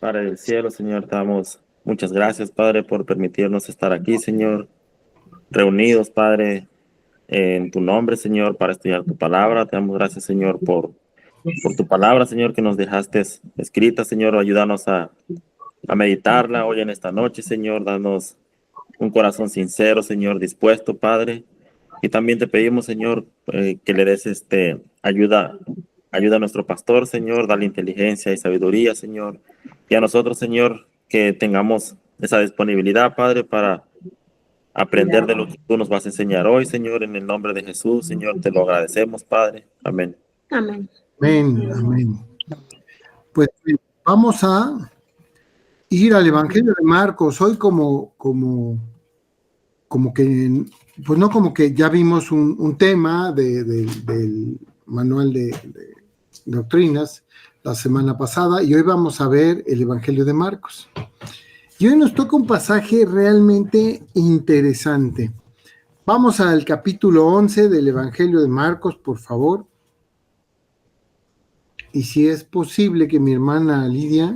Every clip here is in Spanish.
Padre del cielo, Señor, te damos muchas gracias, Padre, por permitirnos estar aquí, Señor, reunidos, Padre, en tu nombre, Señor, para estudiar tu palabra. Te damos gracias, Señor, por tu palabra, Señor, que nos dejaste escrita, Señor. Ayúdanos a meditarla hoy en esta noche, Señor. Danos un corazón sincero, Señor, dispuesto, Padre. Y también te pedimos, Señor, que le des ayuda a nuestro pastor, Señor, dale inteligencia y sabiduría, Señor. Y a nosotros, Señor, que tengamos esa disponibilidad, Padre, para aprender de lo que tú nos vas a enseñar hoy, Señor, en el nombre de Jesús, Señor, te lo agradecemos, Padre. Amén. Amén. Amén, amén. Pues vamos a ir al Evangelio de Marcos. Hoy como que, pues no como que ya vimos un tema del manual de doctrinas la semana pasada, y hoy vamos a ver el Evangelio de Marcos. Y hoy nos toca un pasaje realmente interesante. Vamos al capítulo 11 del Evangelio de Marcos, por favor. Y si es posible que mi hermana Lidia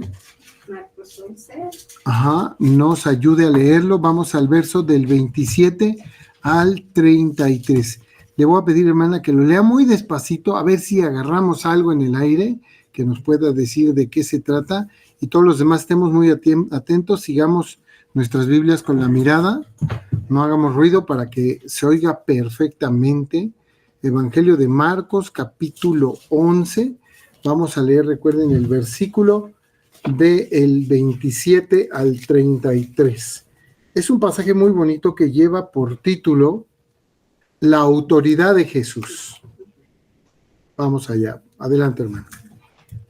Marcos 11. Nos ayude a leerlo. Vamos al verso del 27 al 33. Le voy a pedir, hermana, que lo lea muy despacito, a ver si agarramos algo en el aire que nos pueda decir de qué se trata, y todos los demás estemos muy atentos, sigamos nuestras Biblias con la mirada, no hagamos ruido para que se oiga perfectamente. Evangelio de Marcos, capítulo 11, vamos a leer, recuerden, el versículo del 27 al 33. Es un pasaje muy bonito que lleva por título La autoridad de Jesús. Vamos allá. Adelante, hermano.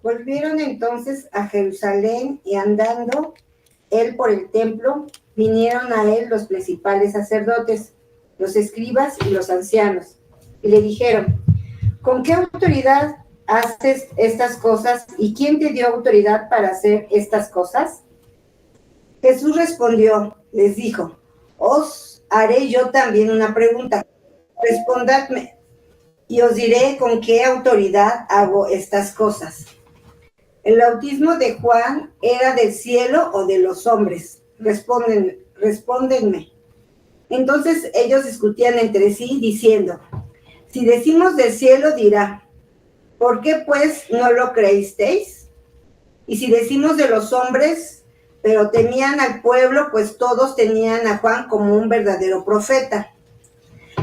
Volvieron entonces a Jerusalén, y andando él por el templo, vinieron a él los principales sacerdotes, los escribas y los ancianos, y le dijeron: ¿con qué autoridad haces estas cosas, y quién te dio autoridad para hacer estas cosas? Jesús respondió, les dijo: os haré yo también una pregunta, respondadme, y os diré con qué autoridad hago estas cosas. ¿El bautismo de Juan era del cielo o de los hombres? Respóndenme. Entonces ellos discutían entre sí, diciendo: si decimos del cielo, dirá: ¿por qué pues no lo creísteis? Y si decimos de los hombres, pero temían al pueblo, pues todos tenían a Juan como un verdadero profeta.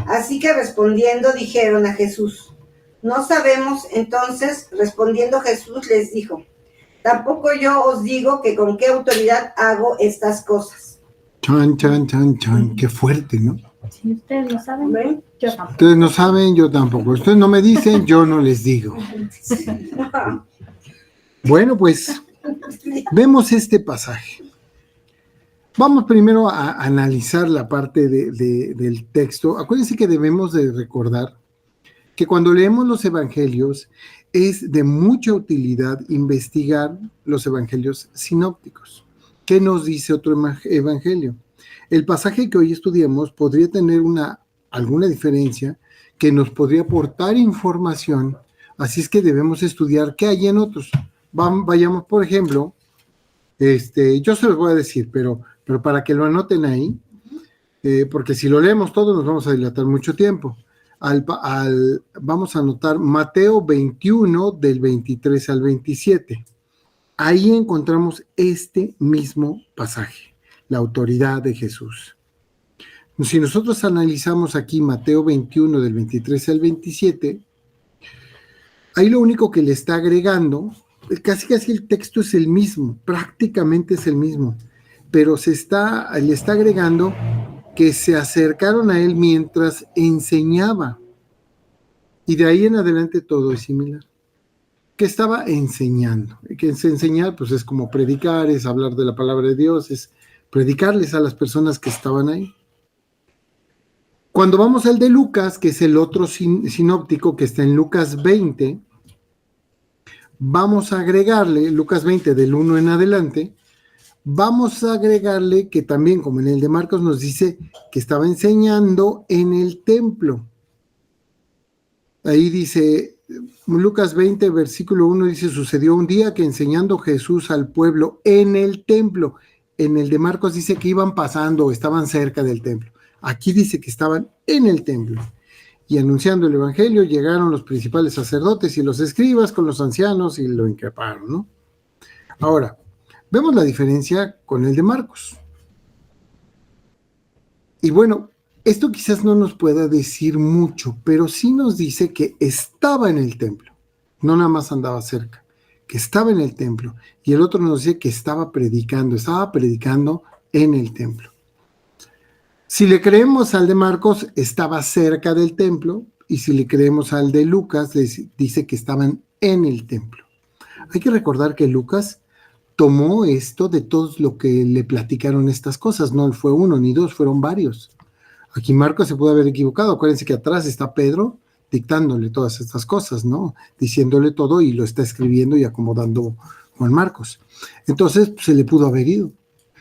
Así que respondiendo dijeron a Jesús: no sabemos. Entonces respondiendo Jesús les dijo: tampoco yo os digo que con qué autoridad hago estas cosas. Chan, chan, chan, chan. Qué fuerte, ¿no? Si ustedes no saben, ¿Ven? yo tampoco. Ustedes no saben, yo tampoco. Ustedes no me dicen, yo no les digo. Bueno, pues vemos este pasaje. Vamos primero a analizar la parte del texto. Acuérdense que debemos de recordar que cuando leemos los evangelios es de mucha utilidad investigar los evangelios sinópticos. ¿Qué nos dice otro evangelio? El pasaje que hoy estudiamos podría tener alguna diferencia que nos podría aportar información, así es que debemos estudiar qué hay en otros. Vayamos, por ejemplo, yo se los voy a decir, pero para que lo anoten ahí, porque si lo leemos todo nos vamos a dilatar mucho tiempo. Vamos a anotar Mateo 21 del 23 al 27. Ahí encontramos este mismo pasaje, la autoridad de Jesús. Si nosotros analizamos aquí Mateo 21 del 23 al 27, ahí lo único que le está agregando, casi el texto es el mismo, prácticamente es el mismo, pero le está agregando que se acercaron a él mientras enseñaba. Y de ahí en adelante todo es similar. ¿Qué estaba enseñando? Que es enseñar, pues es como predicar, es hablar de la palabra de Dios, es predicarles a las personas que estaban ahí. Cuando vamos al de Lucas, que es el otro sinóptico que está en Lucas 20, vamos a agregarle, Lucas 20 del 1 en adelante, vamos a agregarle que también, como en el de Marcos, nos dice que estaba enseñando en el templo. Ahí dice, Lucas 20, versículo 1 dice, sucedió un día que enseñando Jesús al pueblo en el templo. En el de Marcos dice que iban pasando, estaban cerca del templo. Aquí dice que estaban en el templo. Y anunciando el evangelio llegaron los principales sacerdotes y los escribas con los ancianos y lo increparon, ¿no? Ahora, vemos la diferencia con el de Marcos. Y bueno, esto quizás no nos pueda decir mucho, pero sí nos dice que estaba en el templo, no nada más andaba cerca, que estaba en el templo. Y el otro nos dice que estaba predicando en el templo. Si le creemos al de Marcos, estaba cerca del templo, y si le creemos al de Lucas, les dice que estaban en el templo. Hay que recordar que Lucas tomó esto de todos lo que le platicaron estas cosas, no fue uno ni dos, fueron varios. Aquí Marcos se pudo haber equivocado, acuérdense que atrás está Pedro dictándole todas estas cosas, ¿no? Diciéndole todo y lo está escribiendo y acomodando Juan Marcos. Entonces se le pudo haber ido.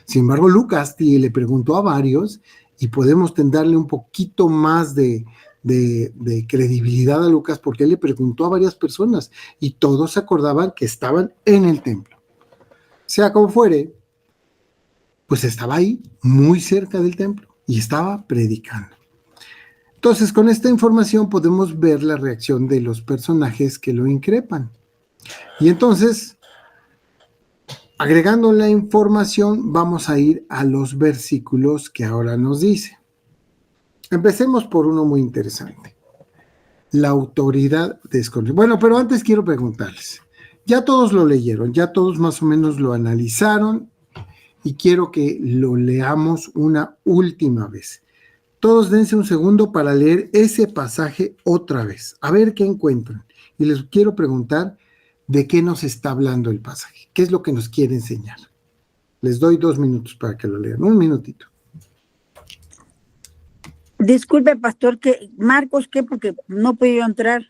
Sin embargo, Lucas le preguntó a varios y podemos darle un poquito más de credibilidad a Lucas porque él le preguntó a varias personas y todos se acordaban que estaban en el templo. Sea como fuere, pues estaba ahí, muy cerca del templo, y estaba predicando. Entonces, con esta información podemos ver la reacción de los personajes que lo increpan. Y entonces, agregando la información, vamos a ir a los versículos que ahora nos dice. Empecemos por uno muy interesante. La autoridad desconocida. Bueno, pero antes quiero preguntarles. Ya todos lo leyeron, ya todos más o menos lo analizaron y quiero que lo leamos una última vez. Todos dense un segundo para leer ese pasaje otra vez, a ver qué encuentran. Y les quiero preguntar de qué nos está hablando el pasaje, qué es lo que nos quiere enseñar. Les doy 2 minutos para que lo lean, 1 minutito. Disculpe, pastor, que Marcos, ¿qué? Porque no pude yo entrar.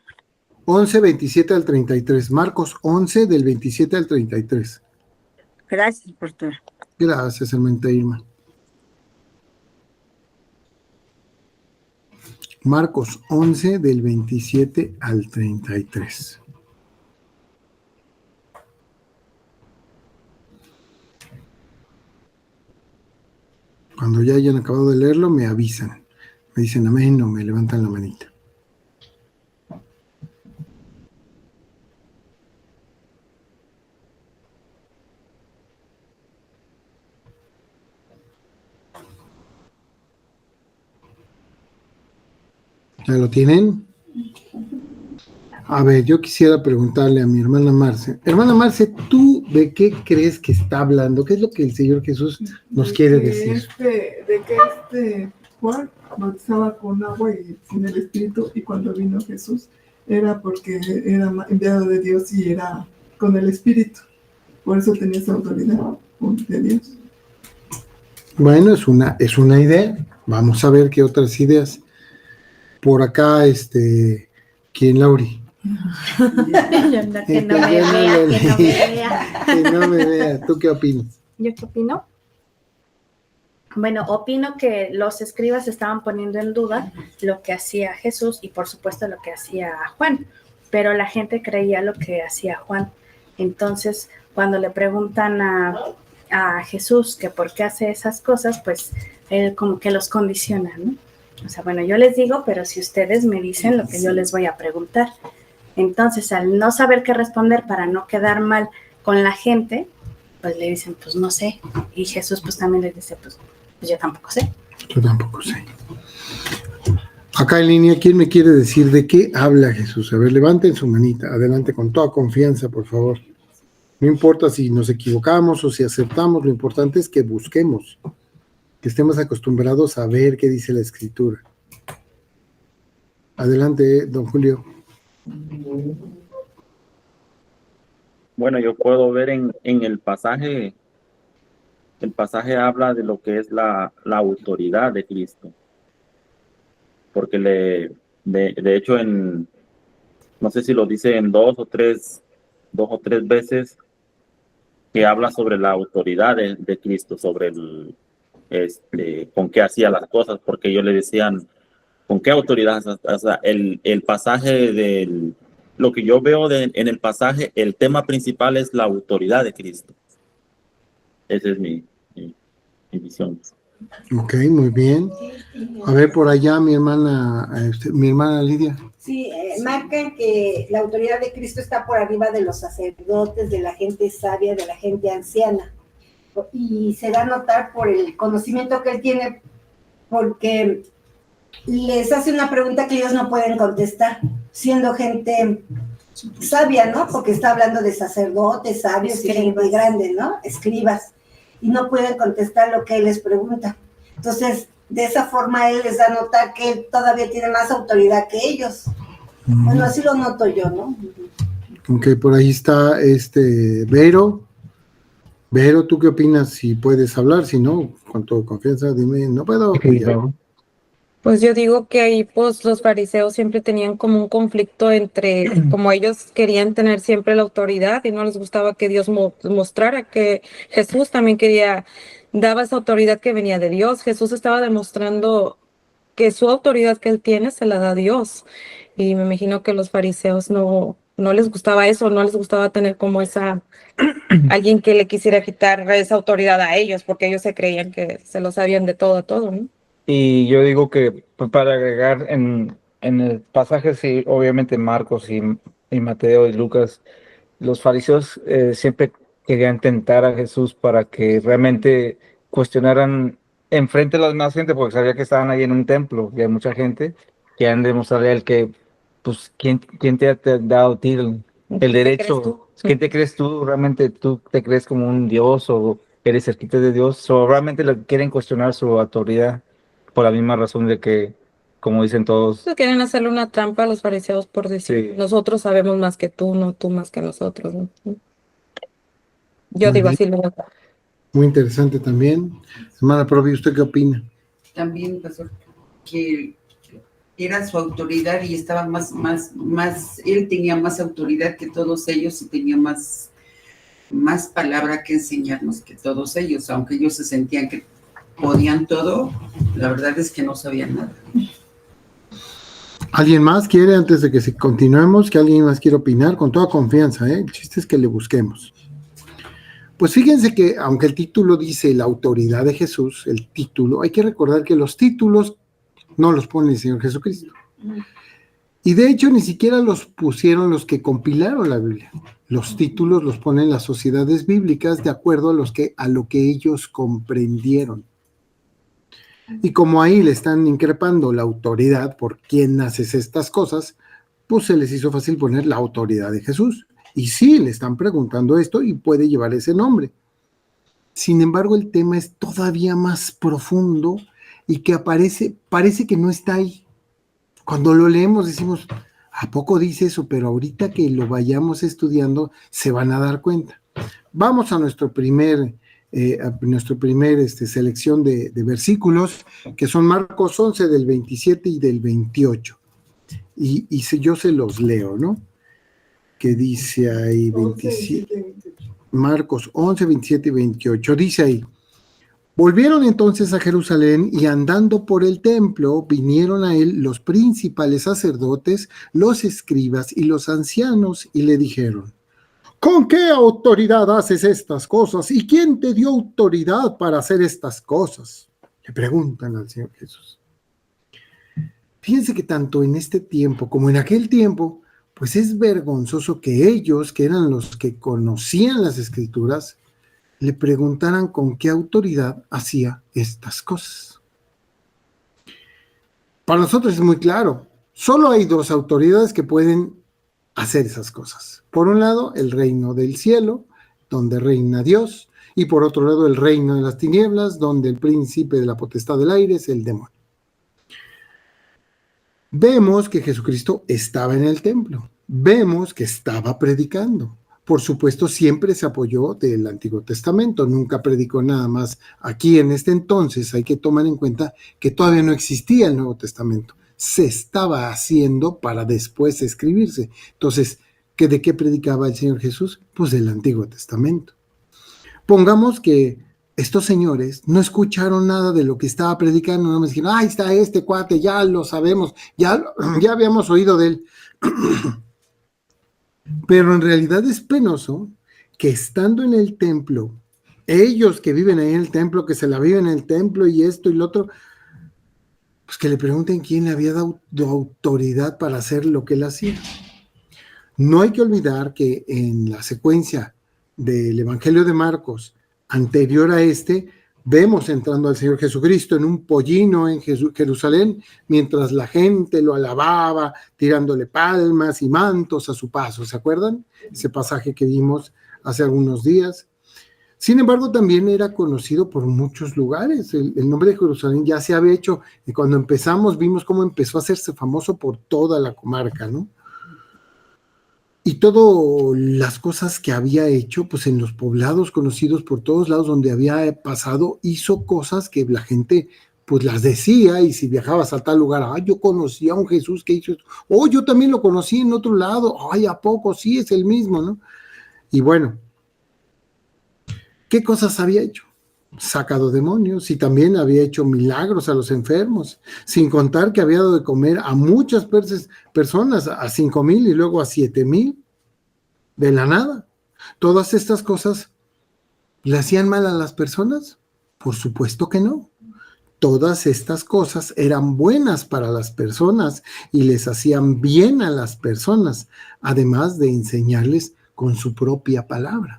11, 27 al 33. Marcos 11, del 27 al 33. Gracias, pastor. Gracias, hermanita Irma. Marcos 11, del 27 al 33. Cuando ya hayan acabado de leerlo, me avisan. Me dicen amén o me levantan la manita. ¿Ya lo tienen? A ver, yo quisiera preguntarle a mi hermana Marce. Hermana Marce, ¿tú de qué crees que está hablando? ¿Qué es lo que el Señor Jesús nos quiere decir? De que Juan bautizaba con agua y sin el Espíritu, y cuando vino Jesús era porque era enviado de Dios y era con el Espíritu. Por eso tenía esa autoridad de Dios. Bueno, es una idea. Vamos a ver qué otras ideas. Por acá, ¿quién, Lauri? Que no me vea. Que no me vea. ¿Tú qué opinas? ¿Yo qué opino? Bueno, opino que los escribas estaban poniendo en duda lo que hacía Jesús y por supuesto lo que hacía Juan, pero la gente creía lo que hacía Juan. Entonces, cuando le preguntan a Jesús que por qué hace esas cosas, pues él como que los condiciona, ¿no? O sea, bueno, yo les digo, pero si ustedes me dicen lo que yo les voy a preguntar. Entonces, al no saber qué responder para no quedar mal con la gente, pues le dicen, pues no sé. Y Jesús pues también les dice, pues yo tampoco sé. Yo tampoco sé. Acá en línea, ¿quién me quiere decir de qué habla Jesús? A ver, levanten su manita. Adelante con toda confianza, por favor. No importa si nos equivocamos o si acertamos, lo importante es que busquemos, que estemos acostumbrados a ver qué dice la Escritura. Adelante, don Julio. Bueno, yo puedo ver en el pasaje habla de lo que es la autoridad de Cristo. Porque de hecho, no sé si lo dice en dos o tres veces, que habla sobre la autoridad de Cristo, sobre con qué hacía las cosas, porque ellos le decían, ¿con qué autoridad? O sea, el pasaje lo que yo veo en el pasaje, el tema principal es la autoridad de Cristo. Esa es mi visión. Ok, muy bien. A ver, por allá mi hermana Lidia. Sí, marcan que la autoridad de Cristo está por arriba de los sacerdotes, de la gente sabia, de la gente anciana. Y se da a notar por el conocimiento que él tiene, porque les hace una pregunta que ellos no pueden contestar, siendo gente sabia, ¿no? Porque está hablando de sacerdotes, sabios y gente grande, ¿no? Escribas. Y no pueden contestar lo que él les pregunta. Entonces, de esa forma él les da a notar que él todavía tiene más autoridad que ellos. Bueno, así lo noto yo, ¿no? Ok, por ahí está Vero. Vero, ¿tú qué opinas? Si puedes hablar, si no, con toda confianza, dime, no puedo. Pues yo digo que ahí pues los fariseos siempre tenían como un conflicto entre, como ellos querían tener siempre la autoridad y no les gustaba que Dios mostrara que Jesús también daba esa autoridad que venía de Dios. Jesús estaba demostrando que su autoridad que él tiene se la da Dios. Y me imagino que los fariseos no les gustaba eso, no les gustaba tener como alguien que le quisiera quitar esa autoridad a ellos, porque ellos se creían que se lo sabían de todo a todo, ¿no? Y yo digo que pues, para agregar en el pasaje, sí, obviamente Marcos y Mateo y Lucas, los fariseos siempre querían tentar a Jesús para que realmente cuestionaran enfrente de la demás gente, porque sabía que estaban ahí en un templo y hay mucha gente que han de demostrarle a él que, pues, ¿quién te ha dado a ti el derecho? ¿Quién te crees tú? ¿Realmente tú te crees como un Dios o eres cerquita de Dios? O realmente quieren cuestionar su autoridad por la misma razón de que, como dicen todos, Pues quieren hacerle una trampa a los fariseos por decir, sí. nosotros sabemos más que tú, no tú más que nosotros, ¿no? Yo Muy digo bien. así, lo veo. Muy interesante también. Hermana Provi, ¿usted qué opina? También, pastor, que era su autoridad y estaba más, él tenía más autoridad que todos ellos y tenía más palabra que enseñarnos que todos ellos, aunque ellos se sentían que podían todo, la verdad es que no sabían nada. ¿Alguien más quiere, antes de que continuemos, que alguien más quiera opinar? Con toda confianza, ¿eh? El chiste es que le busquemos. Pues fíjense que, aunque el título dice la autoridad de Jesús, el título, hay que recordar que los títulos no los pone el Señor Jesucristo. Y de hecho ni siquiera los pusieron los que compilaron la Biblia. Los títulos los ponen las sociedades bíblicas de acuerdo a lo que ellos comprendieron. Y como ahí le están increpando la autoridad por quién haces estas cosas, pues se les hizo fácil poner la autoridad de Jesús. Y sí, le están preguntando esto y puede llevar ese nombre. Sin embargo, el tema es todavía más profundo y que parece que no está ahí. Cuando lo leemos decimos, ¿a poco dice eso? Pero ahorita que lo vayamos estudiando se van a dar cuenta. Vamos a nuestro primer selección de versículos, que son Marcos 11 del 27 y del 28. Y yo se los leo, ¿no? Que dice ahí 27, Marcos 11, 27 y 28, dice ahí: volvieron entonces a Jerusalén y andando por el templo vinieron a él los principales sacerdotes, los escribas y los ancianos y le dijeron: ¿con qué autoridad haces estas cosas? ¿Y quién te dio autoridad para hacer estas cosas? Le preguntan al Señor Jesús. Fíjense que tanto en este tiempo como en aquel tiempo, pues es vergonzoso que ellos, que eran los que conocían las Escrituras, le preguntaran con qué autoridad hacía estas cosas. Para nosotros es muy claro, solo hay dos autoridades que pueden hacer esas cosas. Por un lado, el reino del cielo, donde reina Dios, y por otro lado, el reino de las tinieblas, donde el príncipe de la potestad del aire es el demonio. Vemos que Jesucristo estaba en el templo, vemos que estaba predicando. Por supuesto, siempre se apoyó del Antiguo Testamento, nunca predicó nada más. Aquí en este entonces hay que tomar en cuenta que todavía no existía el Nuevo Testamento. Se estaba haciendo para después escribirse. Entonces, ¿de qué predicaba el Señor Jesús? Pues del Antiguo Testamento. Pongamos que estos señores no escucharon nada de lo que estaba predicando, no me dijeron, ahí está este cuate, ya lo sabemos, ya habíamos oído de él. Pero en realidad es penoso que estando en el templo, ellos que viven ahí en el templo, que se la viven en el templo y esto y lo otro, pues que le pregunten quién le había dado autoridad para hacer lo que él hacía. No hay que olvidar que en la secuencia del Evangelio de Marcos, anterior a este, vemos entrando al Señor Jesucristo en un pollino en Jerusalén, mientras la gente lo alababa, tirándole palmas y mantos a su paso. ¿Se acuerdan? Ese pasaje que vimos hace algunos días. Sin embargo, también era conocido por muchos lugares. El nombre de Jerusalén ya se había hecho, y cuando empezamos vimos cómo empezó a hacerse famoso por toda la comarca, ¿no? Y todas las cosas que había hecho, pues en los poblados conocidos por todos lados donde había pasado, hizo cosas que la gente pues las decía, y si viajabas a tal lugar, yo conocí a un Jesús que hizo esto, yo también lo conocí en otro lado, ¿a poco? Sí, es el mismo, ¿no? Y bueno, ¿qué cosas había hecho? Sacado demonios, y también había hecho milagros a los enfermos, sin contar que había dado de comer a muchas personas, a 5,000 y luego a 7,000, de la nada. ¿Todas estas cosas le hacían mal a las personas? Por supuesto que no. Todas estas cosas eran buenas para las personas y les hacían bien a las personas, además de enseñarles con su propia palabra.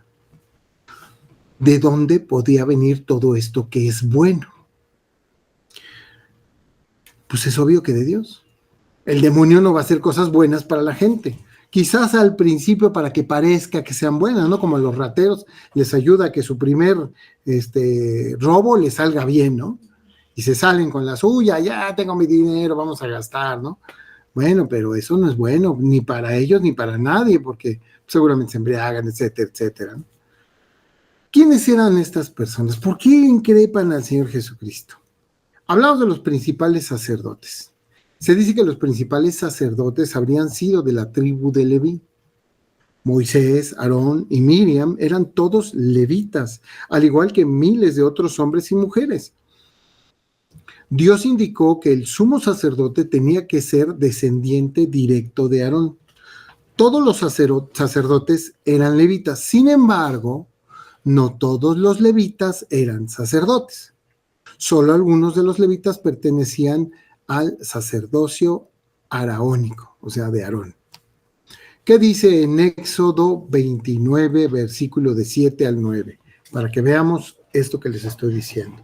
¿De dónde podía venir todo esto que es bueno? Pues es obvio que de Dios. El demonio no va a hacer cosas buenas para la gente. Quizás al principio para que parezca que sean buenas, ¿no? Como a los rateros les ayuda a que su primer robo les salga bien, ¿no? Y se salen con la suya, ya tengo mi dinero, vamos a gastar, ¿no? Bueno, pero eso no es bueno, ni para ellos ni para nadie, porque seguramente se embriagan, etcétera, etcétera, ¿no? ¿Quiénes eran estas personas? ¿Por qué increpan al Señor Jesucristo? Hablamos de los principales sacerdotes. Se dice que los principales sacerdotes habrían sido de la tribu de Leví. Moisés, Aarón y Miriam eran todos levitas, al igual que miles de otros hombres y mujeres. Dios indicó que el sumo sacerdote tenía que ser descendiente directo de Aarón. Todos los sacerdotes eran levitas, sin embargo, no todos los levitas eran sacerdotes. Solo algunos de los levitas pertenecían al sacerdocio araónico, o sea, de Aarón. ¿Qué dice en Éxodo 29, versículo de 7 al 9? Para que veamos esto que les estoy diciendo.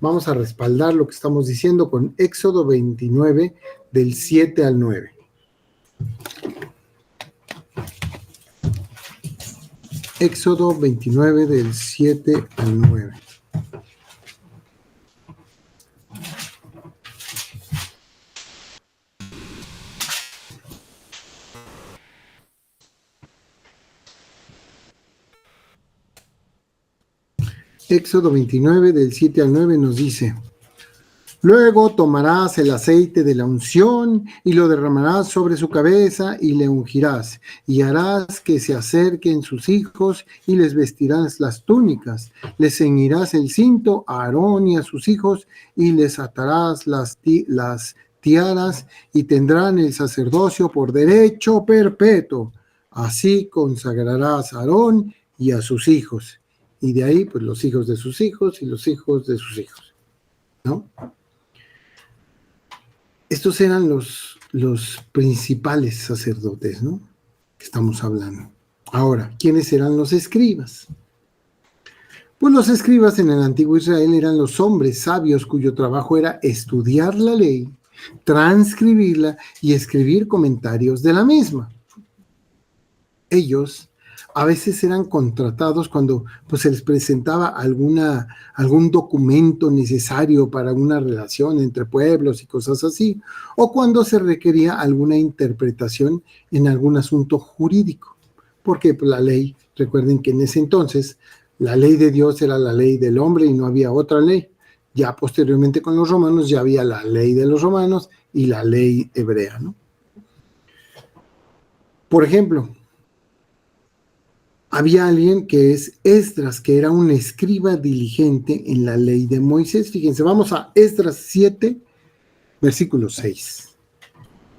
Vamos a respaldar lo que estamos diciendo con Éxodo 29, del 7 al 9. Éxodo 29, del 7 al 9. Éxodo 29, del 7 al 9 nos dice: Luego tomarás el aceite de la unción y lo derramarás sobre su cabeza y le ungirás, y harás que se acerquen sus hijos y les vestirás las túnicas. Les ceñirás el cinto a Aarón y a sus hijos y les atarás las tiaras y tendrán el sacerdocio por derecho perpetuo. Así consagrarás a Aarón y a sus hijos. Y de ahí, pues los hijos de sus hijos y los hijos de sus hijos, ¿no? Estos eran los principales sacerdotes, ¿no? Que estamos hablando. Ahora, ¿quiénes eran los escribas? Pues los escribas en el antiguo Israel eran los hombres sabios cuyo trabajo era estudiar la ley, transcribirla y escribir comentarios de la misma. Ellos a veces eran contratados cuando pues, se les presentaba algún documento necesario para una relación entre pueblos y cosas así, o cuando se requería alguna interpretación en algún asunto jurídico, porque pues, la ley, recuerden que en ese entonces la ley de Dios era la ley del hombre y no había otra ley. Ya posteriormente con los romanos ya había la ley de los romanos y la ley hebrea, ¿no? Por ejemplo, había alguien que es Esdras, que era un escriba diligente en la ley de Moisés. Fíjense, vamos a Esdras 7, versículo 6.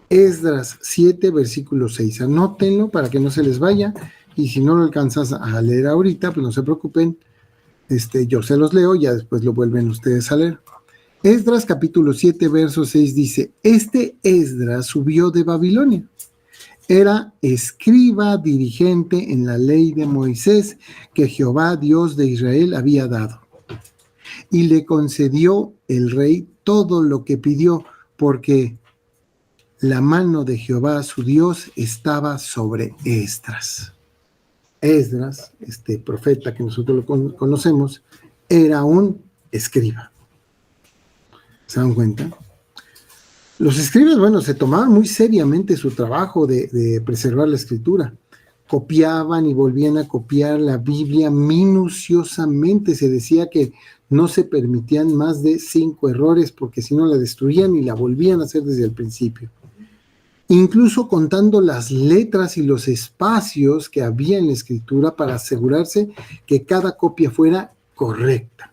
Esdras 7, versículo 6. Anótenlo para que no se les vaya, y si no lo alcanzas a leer ahorita, pues no se preocupen, yo se los leo, ya después lo vuelven ustedes a leer. Esdras capítulo 7, verso 6 dice: Esdras subió de Babilonia. Era escriba dirigente en la ley de Moisés que Jehová, Dios de Israel, había dado. Y le concedió el rey todo lo que pidió, porque la mano de Jehová, su Dios, estaba sobre Esdras. Esdras, este profeta que nosotros lo conocemos, era un escriba. ¿Se dan cuenta? Los escribas, bueno, se tomaban muy seriamente su trabajo de preservar la escritura. Copiaban y volvían a copiar la Biblia minuciosamente. Se decía que no se permitían más de 5 errores, porque si no la destruían y la volvían a hacer desde el principio. Incluso contando las letras y los espacios que había en la escritura para asegurarse que cada copia fuera correcta.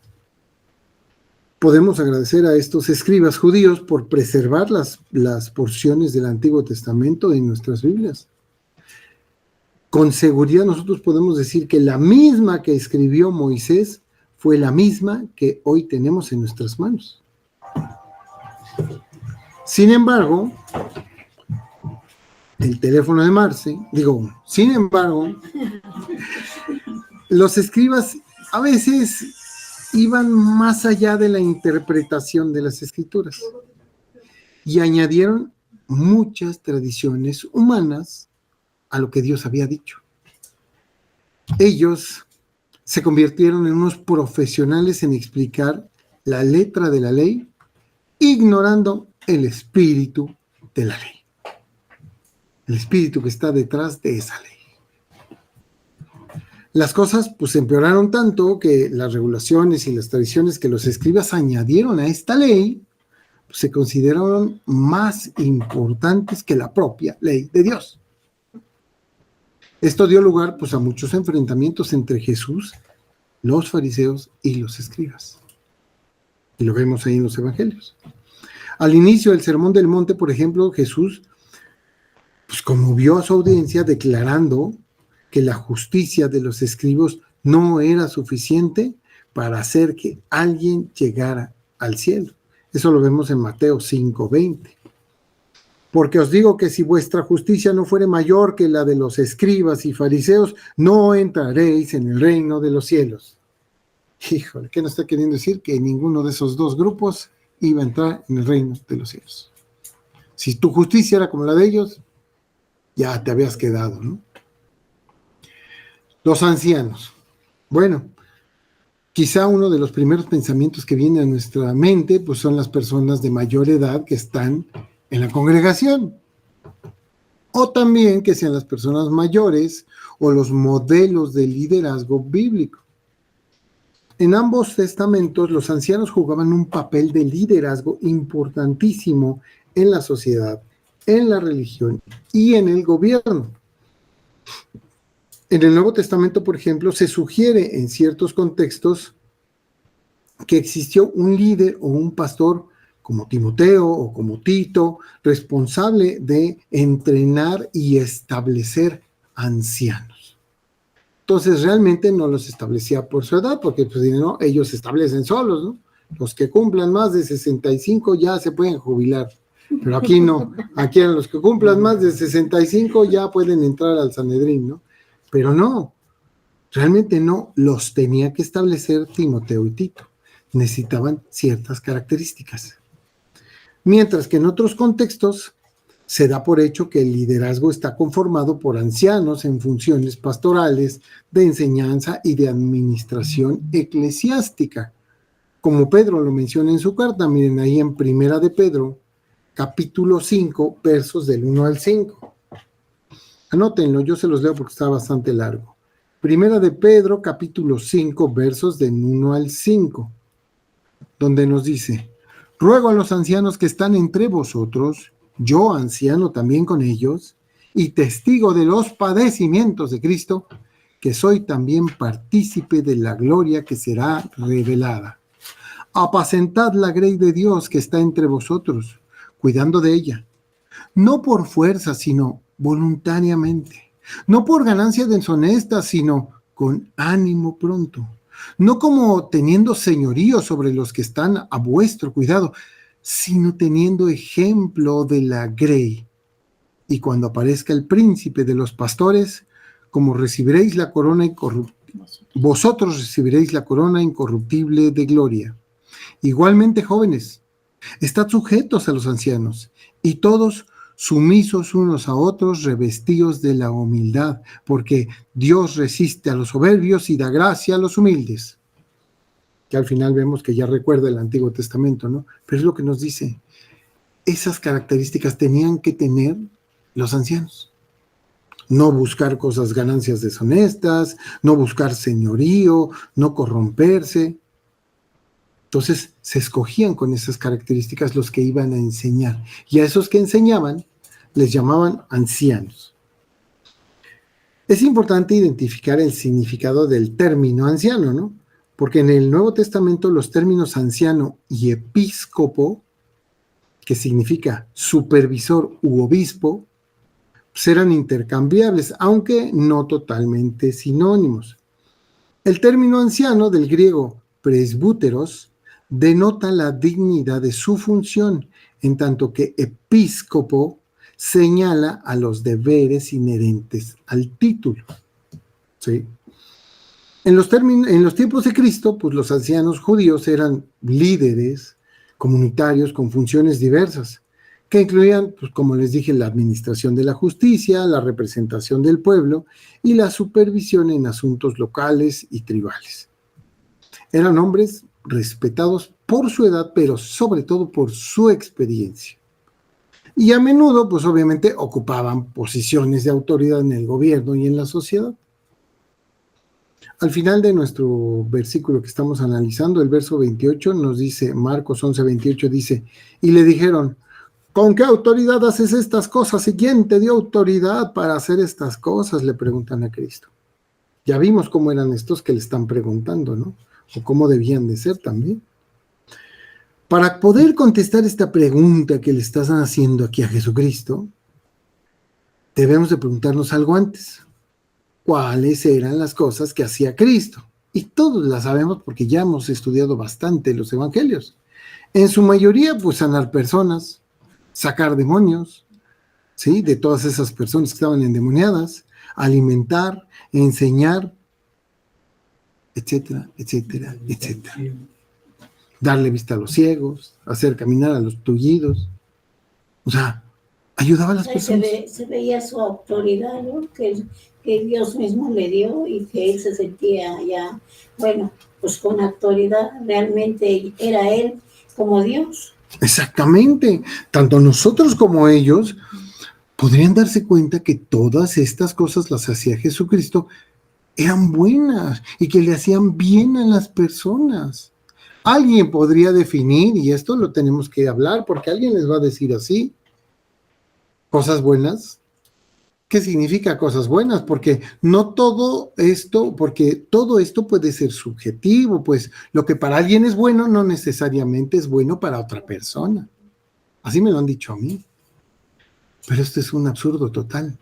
Podemos agradecer a estos escribas judíos por preservar las porciones del Antiguo Testamento en nuestras Biblias. Con seguridad nosotros podemos decir que la misma que escribió Moisés fue la misma que hoy tenemos en nuestras manos. Sin embargo, el teléfono de Marce, sin embargo, los escribas a veces iban más allá de la interpretación de las escrituras y añadieron muchas tradiciones humanas a lo que Dios había dicho. Ellos se convirtieron en unos profesionales en explicar la letra de la ley, ignorando el espíritu de la ley. El espíritu que está detrás de esa ley. Las cosas pues empeoraron tanto que las regulaciones y las tradiciones que los escribas añadieron a esta ley pues, se consideraron más importantes que la propia ley de Dios. Esto dio lugar pues a muchos enfrentamientos entre Jesús, los fariseos y los escribas. Y lo vemos ahí en los evangelios. Al inicio del Sermón del Monte, por ejemplo, Jesús pues conmovió a su audiencia declarando que la justicia de los escribas no era suficiente para hacer que alguien llegara al cielo. Eso lo vemos en Mateo 5:20. Porque os digo que si vuestra justicia no fuere mayor que la de los escribas y fariseos, no entraréis en el reino de los cielos. Híjole, ¿qué nos está queriendo decir? Que ninguno de esos dos grupos iba a entrar en el reino de los cielos. Si tu justicia era como la de ellos, ya te habías quedado, ¿no? Los ancianos. Bueno, quizá uno de los primeros pensamientos que viene a nuestra mente, pues son las personas de mayor edad que están en la congregación. O también que sean las personas mayores o los modelos de liderazgo bíblico. En ambos testamentos, los ancianos jugaban un papel de liderazgo importantísimo en la sociedad, en la religión y en el gobierno. En el Nuevo Testamento, por ejemplo, se sugiere en ciertos contextos que existió un líder o un pastor como Timoteo o como Tito, responsable de entrenar y establecer ancianos. Entonces, realmente no los establecía por su edad, porque pues, no, ellos se establecen solos, ¿no? Los que cumplan más de 65 ya se pueden jubilar, pero aquí no. Aquí a los que cumplan más de 65 ya pueden entrar al Sanedrín, ¿no? Pero no, realmente no, los tenía que establecer Timoteo y Tito. Necesitaban ciertas características. Mientras que en otros contextos se da por hecho que el liderazgo está conformado por ancianos en funciones pastorales, de enseñanza y de administración eclesiástica. Como Pedro lo menciona en su carta, miren ahí en Primera de Pedro, capítulo 5, versos del 1 al 5. Anótenlo, yo se los leo porque está bastante largo. Primera de Pedro, capítulo 5, versos del 1 al 5, donde nos dice: ruego a los ancianos que están entre vosotros, yo anciano también con ellos, y testigo de los padecimientos de Cristo, que soy también partícipe de la gloria que será revelada. Apacentad la grey de Dios que está entre vosotros, cuidando de ella, no por fuerza, sino voluntariamente, no por ganancia deshonesta, sino con ánimo pronto, no como teniendo señorío sobre los que están a vuestro cuidado, sino teniendo ejemplo de la grey. Y cuando aparezca el príncipe de los pastores, como recibiréis la corona vosotros recibiréis la corona incorruptible de gloria. Igualmente, jóvenes, estad sujetos a los ancianos, y todos sumisos unos a otros, revestidos de la humildad, porque Dios resiste a los soberbios y da gracia a los humildes. Que al final vemos que ya recuerda el Antiguo Testamento, ¿no? Pero es lo que nos dice. Esas características tenían que tener los ancianos. No buscar cosas, ganancias deshonestas, no buscar señorío, no corromperse. Entonces se escogían con esas características los que iban a enseñar. Y a esos que enseñaban les llamaban ancianos. Es importante identificar el significado del término anciano, ¿no? Porque en el Nuevo Testamento los términos anciano y episcopo, que significa supervisor u obispo, pues eran intercambiables, aunque no totalmente sinónimos. El término anciano, del griego presbúteros, denota la dignidad de su función, en tanto que episcopo señala a los deberes inherentes al título. ¿Sí? En los tiempos de Cristo, pues los ancianos judíos eran líderes comunitarios con funciones diversas, que incluían, pues como les dije, la administración de la justicia, la representación del pueblo y la supervisión en asuntos locales y tribales. Eran hombres respetados por su edad, pero sobre todo por su experiencia. Y a menudo, pues obviamente, ocupaban posiciones de autoridad en el gobierno y en la sociedad. Al final de nuestro versículo que estamos analizando, el verso 28 nos dice, Marcos 11:28 dice, y le dijeron, ¿con qué autoridad haces estas cosas? ¿Y quién te dio autoridad para hacer estas cosas? Le preguntan a Cristo. Ya vimos cómo eran estos que le están preguntando, ¿no? O cómo debían de ser también. Para poder contestar esta pregunta que le estás haciendo aquí a Jesucristo, debemos de preguntarnos algo antes. ¿Cuáles eran las cosas que hacía Cristo? Y todos las sabemos porque ya hemos estudiado bastante los evangelios. En su mayoría, pues sanar personas, sacar demonios, ¿sí? De todas esas personas que estaban endemoniadas, alimentar, enseñar, etcétera, etcétera, etcétera. Darle vista a los ciegos, hacer caminar a los tullidos. O sea, ayudaba a las personas. Se veía su autoridad, ¿no? Que Dios mismo le dio y que él se sentía ya, bueno, pues con autoridad, realmente era él como Dios. Exactamente, tanto nosotros como ellos podrían darse cuenta que todas estas cosas las hacía Jesucristo, eran buenas y que le hacían bien a las personas. Alguien podría definir, y esto lo tenemos que hablar, porque alguien les va a decir así, cosas buenas. ¿Qué significa cosas buenas? Porque no todo esto, porque todo esto puede ser subjetivo, pues lo que para alguien es bueno no necesariamente es bueno para otra persona. Así me lo han dicho a mí. Pero esto es un absurdo total.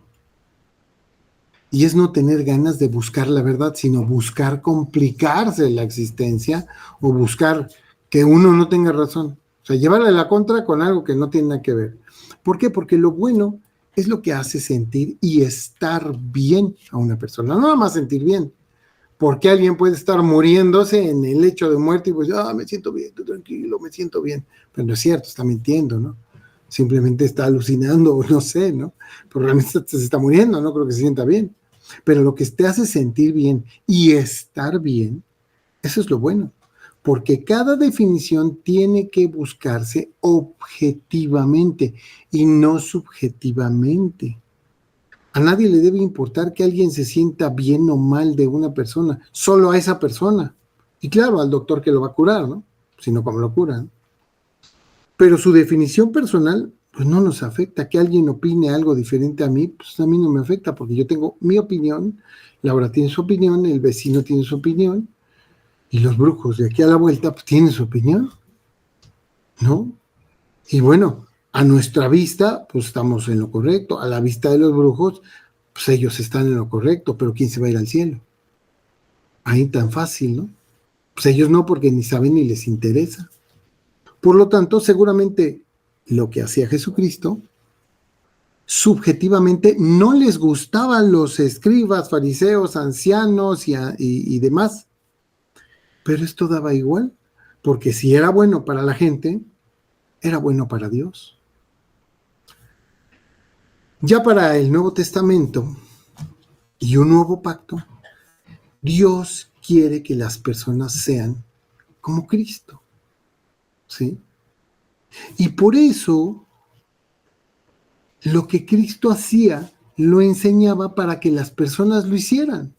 Y es no tener ganas de buscar la verdad, sino buscar complicarse la existencia o buscar que uno no tenga razón. O sea, llevarle la contra con algo que no tiene nada que ver. ¿Por qué? Porque lo bueno es lo que hace sentir y estar bien a una persona. No nada más sentir bien. Porque alguien puede estar muriéndose en el lecho de muerte y pues, me siento bien, estoy tranquilo, me siento bien. Pero no es cierto, está mintiendo, ¿no? Simplemente está alucinando, o no sé, ¿no? Pero realmente se está muriendo, no creo que se sienta bien. Pero lo que te hace sentir bien y estar bien, eso es lo bueno. Porque cada definición tiene que buscarse objetivamente y no subjetivamente. A nadie le debe importar que alguien se sienta bien o mal de una persona, solo a esa persona. Y claro, al doctor que lo va a curar, ¿no? Si no, ¿cómo lo curan? Pero su definición personal, pues no nos afecta. Que alguien opine algo diferente a mí, pues a mí no me afecta, porque yo tengo mi opinión, Laura tiene su opinión, el vecino tiene su opinión, y los brujos de aquí a la vuelta, pues tienen su opinión, ¿no? Y bueno, A nuestra vista, pues estamos en lo correcto. A la vista de los brujos, pues ellos están en lo correcto, pero ¿quién se va a ir al cielo? Ahí tan fácil, ¿no? Pues ellos no, porque ni saben ni les interesa. Por lo tanto, seguramente lo que hacía Jesucristo, subjetivamente no les gustaban los escribas, fariseos, ancianos y demás. Pero esto daba igual, porque si era bueno para la gente, era bueno para Dios. Ya para el Nuevo Testamento y un nuevo pacto, Dios quiere que las personas sean como Cristo, ¿sí? Y por eso, lo que Cristo hacía, lo enseñaba para que las personas lo hicieran.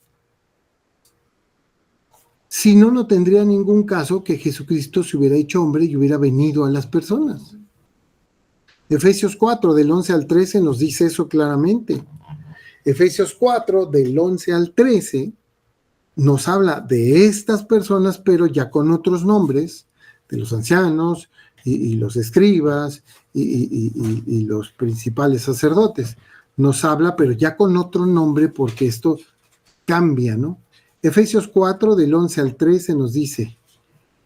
Si no, no tendría ningún caso que Jesucristo se hubiera hecho hombre y hubiera venido a las personas. Efesios 4, del 11 al 13, nos dice eso claramente. Efesios 4, del 11 al 13, nos habla de estas personas, pero ya con otros nombres, de los ancianos y los escribas y los principales sacerdotes. Nos habla, pero ya con otro nombre, porque esto cambia, ¿no? Efesios 4, del 11 al 13, nos dice,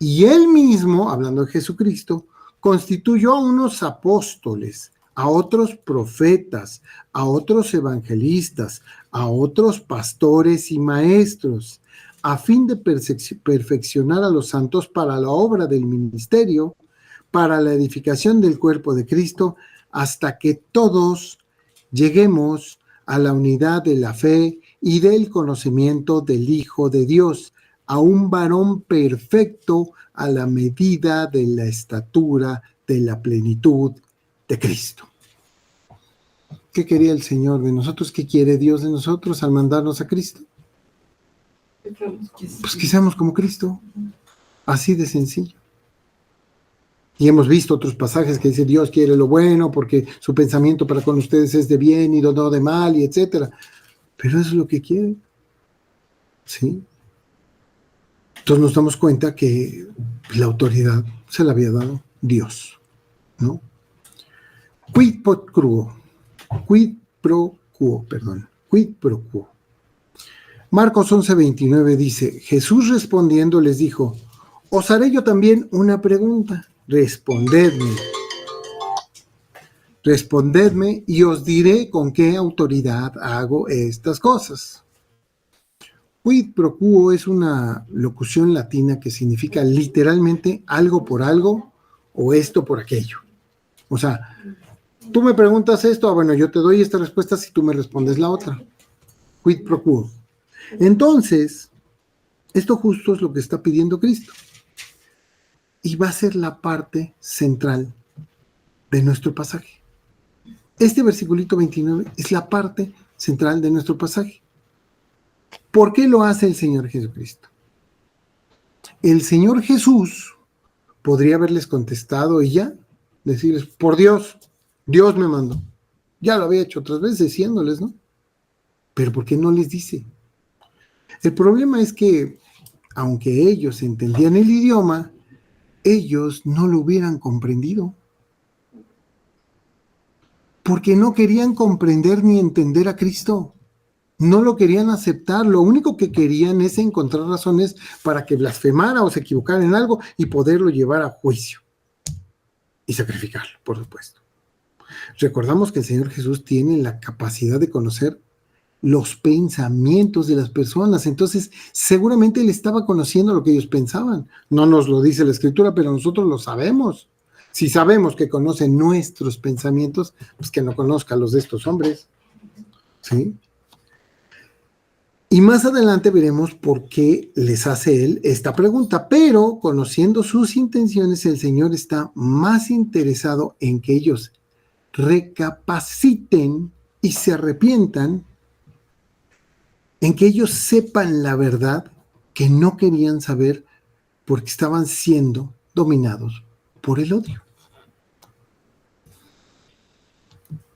y él mismo, hablando de Jesucristo, constituyó a unos apóstoles, a otros profetas, a otros evangelistas, a otros pastores y maestros, a fin de perfeccionar a los santos para la obra del ministerio, para la edificación del cuerpo de Cristo, hasta que todos lleguemos a la unidad de la fe y del conocimiento del Hijo de Dios, a un varón perfecto a la medida de la estatura de la plenitud de Cristo. ¿Qué quería el Señor de nosotros? ¿Qué quiere Dios de nosotros al mandarnos a Cristo? Pues que seamos como Cristo, así de sencillo. Y hemos visto otros pasajes que dice Dios quiere lo bueno porque su pensamiento para con ustedes es de bien y no de mal, y etcétera. Pero eso es lo que quiere. ¿Sí? Entonces nos damos cuenta que la autoridad se la había dado Dios, ¿no? Quid pro quo. Marcos 11:29 dice, Jesús respondiendo les dijo, os haré yo también una pregunta, respondedme y os diré con qué autoridad hago estas cosas. Quid pro quo es una locución latina que significa literalmente algo por algo o esto por aquello. O sea, tú me preguntas esto, bueno, yo te doy esta respuesta si tú me respondes la otra. Quid pro quo. Entonces, esto justo es lo que está pidiendo Cristo. Y va a ser la parte central de nuestro pasaje. Este versículito 29 es la parte central de nuestro pasaje. ¿Por qué lo hace el Señor Jesucristo? El Señor Jesús podría haberles contestado y ya, decirles, por Dios, Dios me mandó. Ya lo había hecho otras veces diciéndoles, ¿no? Pero ¿por qué no les dice? El problema es que, aunque ellos entendían el idioma, ellos no lo hubieran comprendido. Porque no querían comprender ni entender a Cristo. No lo querían aceptar. Lo único que querían es encontrar razones para que blasfemara o se equivocara en algo y poderlo llevar a juicio. Y sacrificarlo, por supuesto. Recordamos que el Señor Jesús tiene la capacidad de conocer los pensamientos de las personas. Entonces, seguramente Él estaba conociendo lo que ellos pensaban. No nos lo dice la Escritura, pero nosotros lo sabemos. Si sabemos que conoce nuestros pensamientos, pues que no conozca los de estos hombres. ¿Sí? Y más adelante veremos por qué les hace Él esta pregunta. Pero, conociendo sus intenciones, el Señor está más interesado en que ellos recapaciten y se arrepientan, en que ellos sepan la verdad que no querían saber porque estaban siendo dominados por el odio.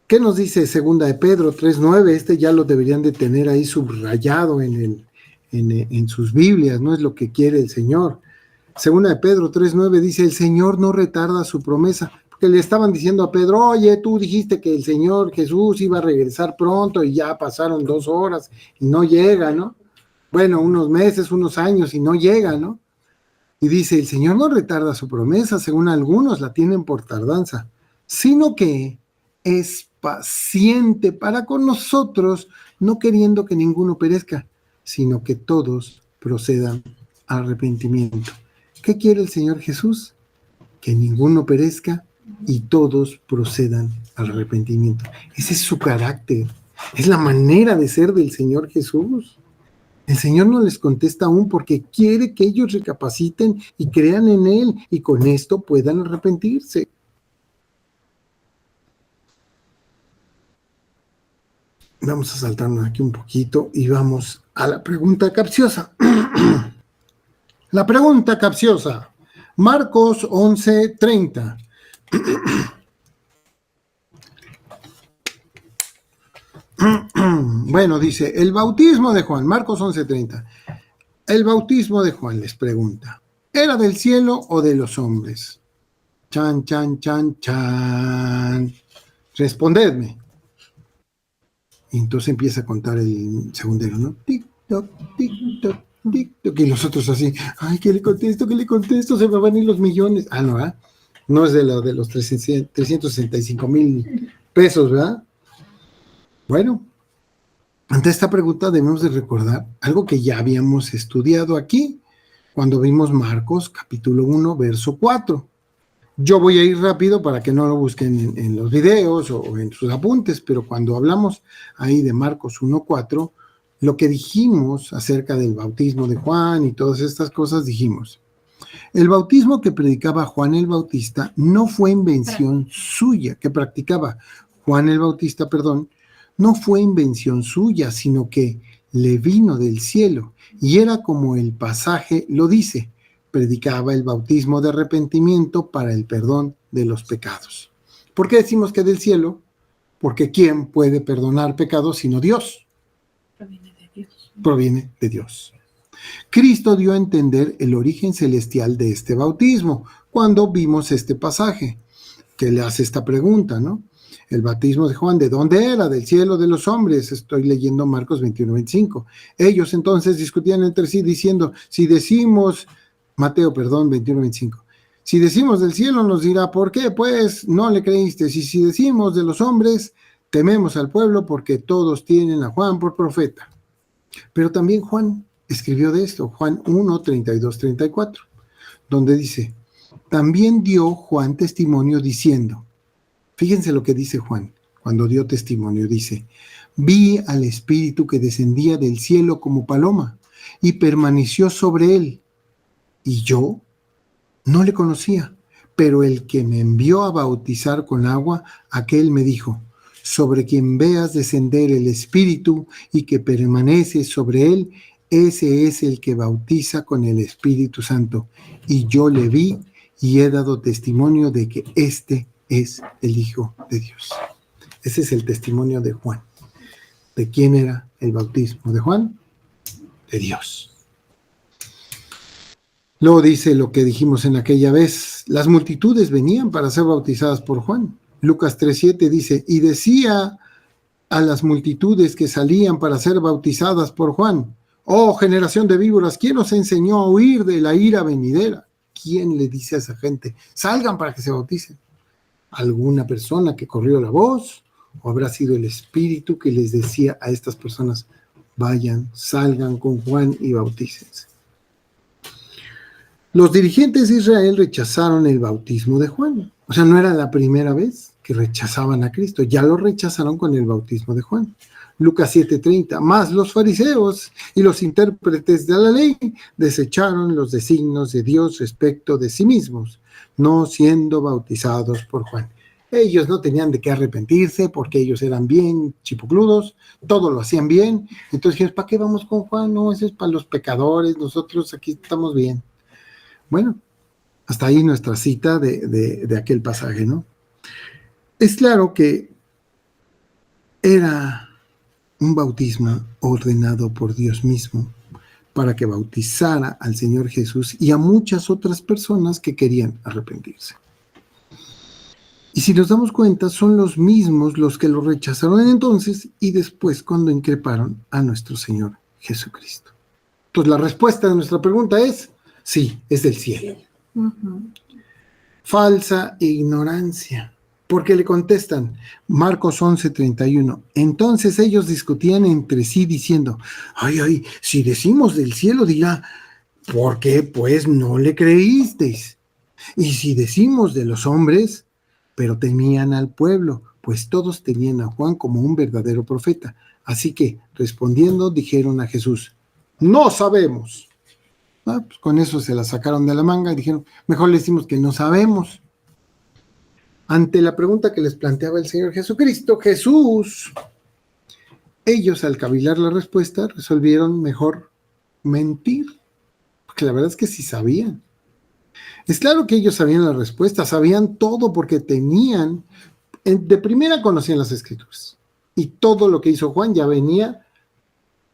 ¿Qué nos dice 2 de Pedro 3:9? Este ya lo deberían de tener ahí subrayado en sus Biblias, no es lo que quiere el Señor. 2 de Pedro 3:9 dice, el Señor no retarda su promesa. que le estaban diciendo a Pedro, oye, tú dijiste que el Señor Jesús iba a regresar pronto y ya pasaron 2 horas y no llega, ¿no? Bueno, unos meses, unos años y no llega, ¿no? Y dice, el Señor no retarda su promesa, según algunos la tienen por tardanza, sino que es paciente para con nosotros, no queriendo que ninguno perezca, sino que todos procedan al arrepentimiento. ¿Qué quiere el Señor Jesús? Que ninguno perezca y todos procedan al arrepentimiento. Ese es su carácter, es la manera de ser del Señor Jesús. El Señor no les contesta aún porque quiere que ellos recapaciten y crean en Él y con esto puedan arrepentirse. Vamos a saltarnos aquí un poquito y vamos a la pregunta capciosa. La pregunta capciosa. Marcos 11:30. Bueno, dice, el bautismo de Juan, Marcos 11:30. El bautismo de Juan, les pregunta, ¿era del cielo o de los hombres? Chan, chan, chan, chan. Respondedme. Y entonces empieza a contar el segundero, ¿no? Tic, toc, tic, toc, tic, toc. Y nosotros así, ay, ¿qué le contesto? ¿Qué le contesto? Se me van a ir los millones. Ah, no, ¿verdad? No es de los 365,000 pesos, ¿verdad? Bueno, ante esta pregunta debemos de recordar algo que ya habíamos estudiado aquí, cuando vimos Marcos capítulo 1, verso 4. Yo voy a ir rápido para que no lo busquen en los videos o en sus apuntes, pero cuando hablamos ahí de Marcos 1:4, lo que dijimos acerca del bautismo de Juan y todas estas cosas, dijimos, el bautismo que predicaba Juan el Bautista no fue invención suya, que practicaba Juan el Bautista, no fue invención suya, sino que le vino del cielo, y era como el pasaje lo dice, predicaba el bautismo de arrepentimiento para el perdón de los pecados. ¿Por qué decimos que del cielo? Porque ¿quién puede perdonar pecados sino Dios? Proviene de Dios. Proviene de Dios. Cristo dio a entender el origen celestial de este bautismo cuando vimos este pasaje, que le hace esta pregunta, ¿no? El bautismo de Juan, ¿de dónde era? Del cielo de los hombres. Estoy leyendo Marcos 21:25. Ellos entonces discutían entre sí diciendo, si decimos, Mateo, 21:25. Si decimos del cielo nos dirá, ¿por qué? Pues no le creíste. Y si decimos de los hombres, tememos al pueblo porque todos tienen a Juan por profeta. Pero también Juan escribió de esto, Juan 1:32-34, donde dice, también dio Juan testimonio diciendo, fíjense lo que dice Juan, cuando dio testimonio, dice, vi al Espíritu que descendía del cielo como paloma y permaneció sobre él, y yo no le conocía, pero el que me envió a bautizar con agua, aquel me dijo, sobre quien veas descender el Espíritu y que permanece sobre él, ese es el que bautiza con el Espíritu Santo. Y yo le vi y he dado testimonio de que este es el Hijo de Dios. Ese es el testimonio de Juan. ¿De quién era el bautismo de Juan? De Dios. Luego dice lo que dijimos en aquella vez, las multitudes venían para ser bautizadas por Juan. Lucas 3:7 dice, y decía a las multitudes que salían para ser bautizadas por Juan, oh generación de víboras, ¿quién os enseñó a huir de la ira venidera? ¿Quién le dice a esa gente, salgan para que se bauticen? ¿Alguna persona que corrió la voz? ¿O habrá sido el Espíritu que les decía a estas personas, vayan, salgan con Juan y bautícense? Los dirigentes de Israel rechazaron el bautismo de Juan. O sea, no era la primera vez que rechazaban a Cristo. Ya lo rechazaron con el bautismo de Juan. Lucas 7:30. Más los fariseos y los intérpretes de la ley desecharon los designios de Dios respecto de sí mismos, no siendo bautizados por Juan. Ellos no tenían de qué arrepentirse porque ellos eran bien chipocludos, todo lo hacían bien. Entonces dijeron, ¿para qué vamos con Juan? No, eso es para los pecadores, nosotros aquí estamos bien. Bueno, hasta ahí nuestra cita de aquel pasaje, ¿no? Es claro que era un bautismo ordenado por Dios mismo para que bautizara al Señor Jesús y a muchas otras personas que querían arrepentirse. Y si nos damos cuenta, son los mismos los que lo rechazaron entonces y después cuando increparon a nuestro Señor Jesucristo. Entonces la respuesta de nuestra pregunta es, sí, es del cielo. Falsa ignorancia. Porque le contestan, Marcos 11:31, entonces ellos discutían entre sí diciendo, ay, si decimos del cielo dirá, ¿por qué pues no le creísteis? Y si decimos de los hombres, pero temían al pueblo, pues todos tenían a Juan como un verdadero profeta. Así que, respondiendo, dijeron a Jesús, no sabemos. Pues con eso se la sacaron de la manga y dijeron, mejor le decimos que no sabemos. Ante la pregunta que les planteaba el Señor Jesucristo, Jesús, ellos al cavilar la respuesta resolvieron mejor mentir, porque la verdad es que sí sabían. Es claro que ellos sabían la respuesta, sabían todo porque tenían, de primera conocían las Escrituras, y todo lo que hizo Juan ya venía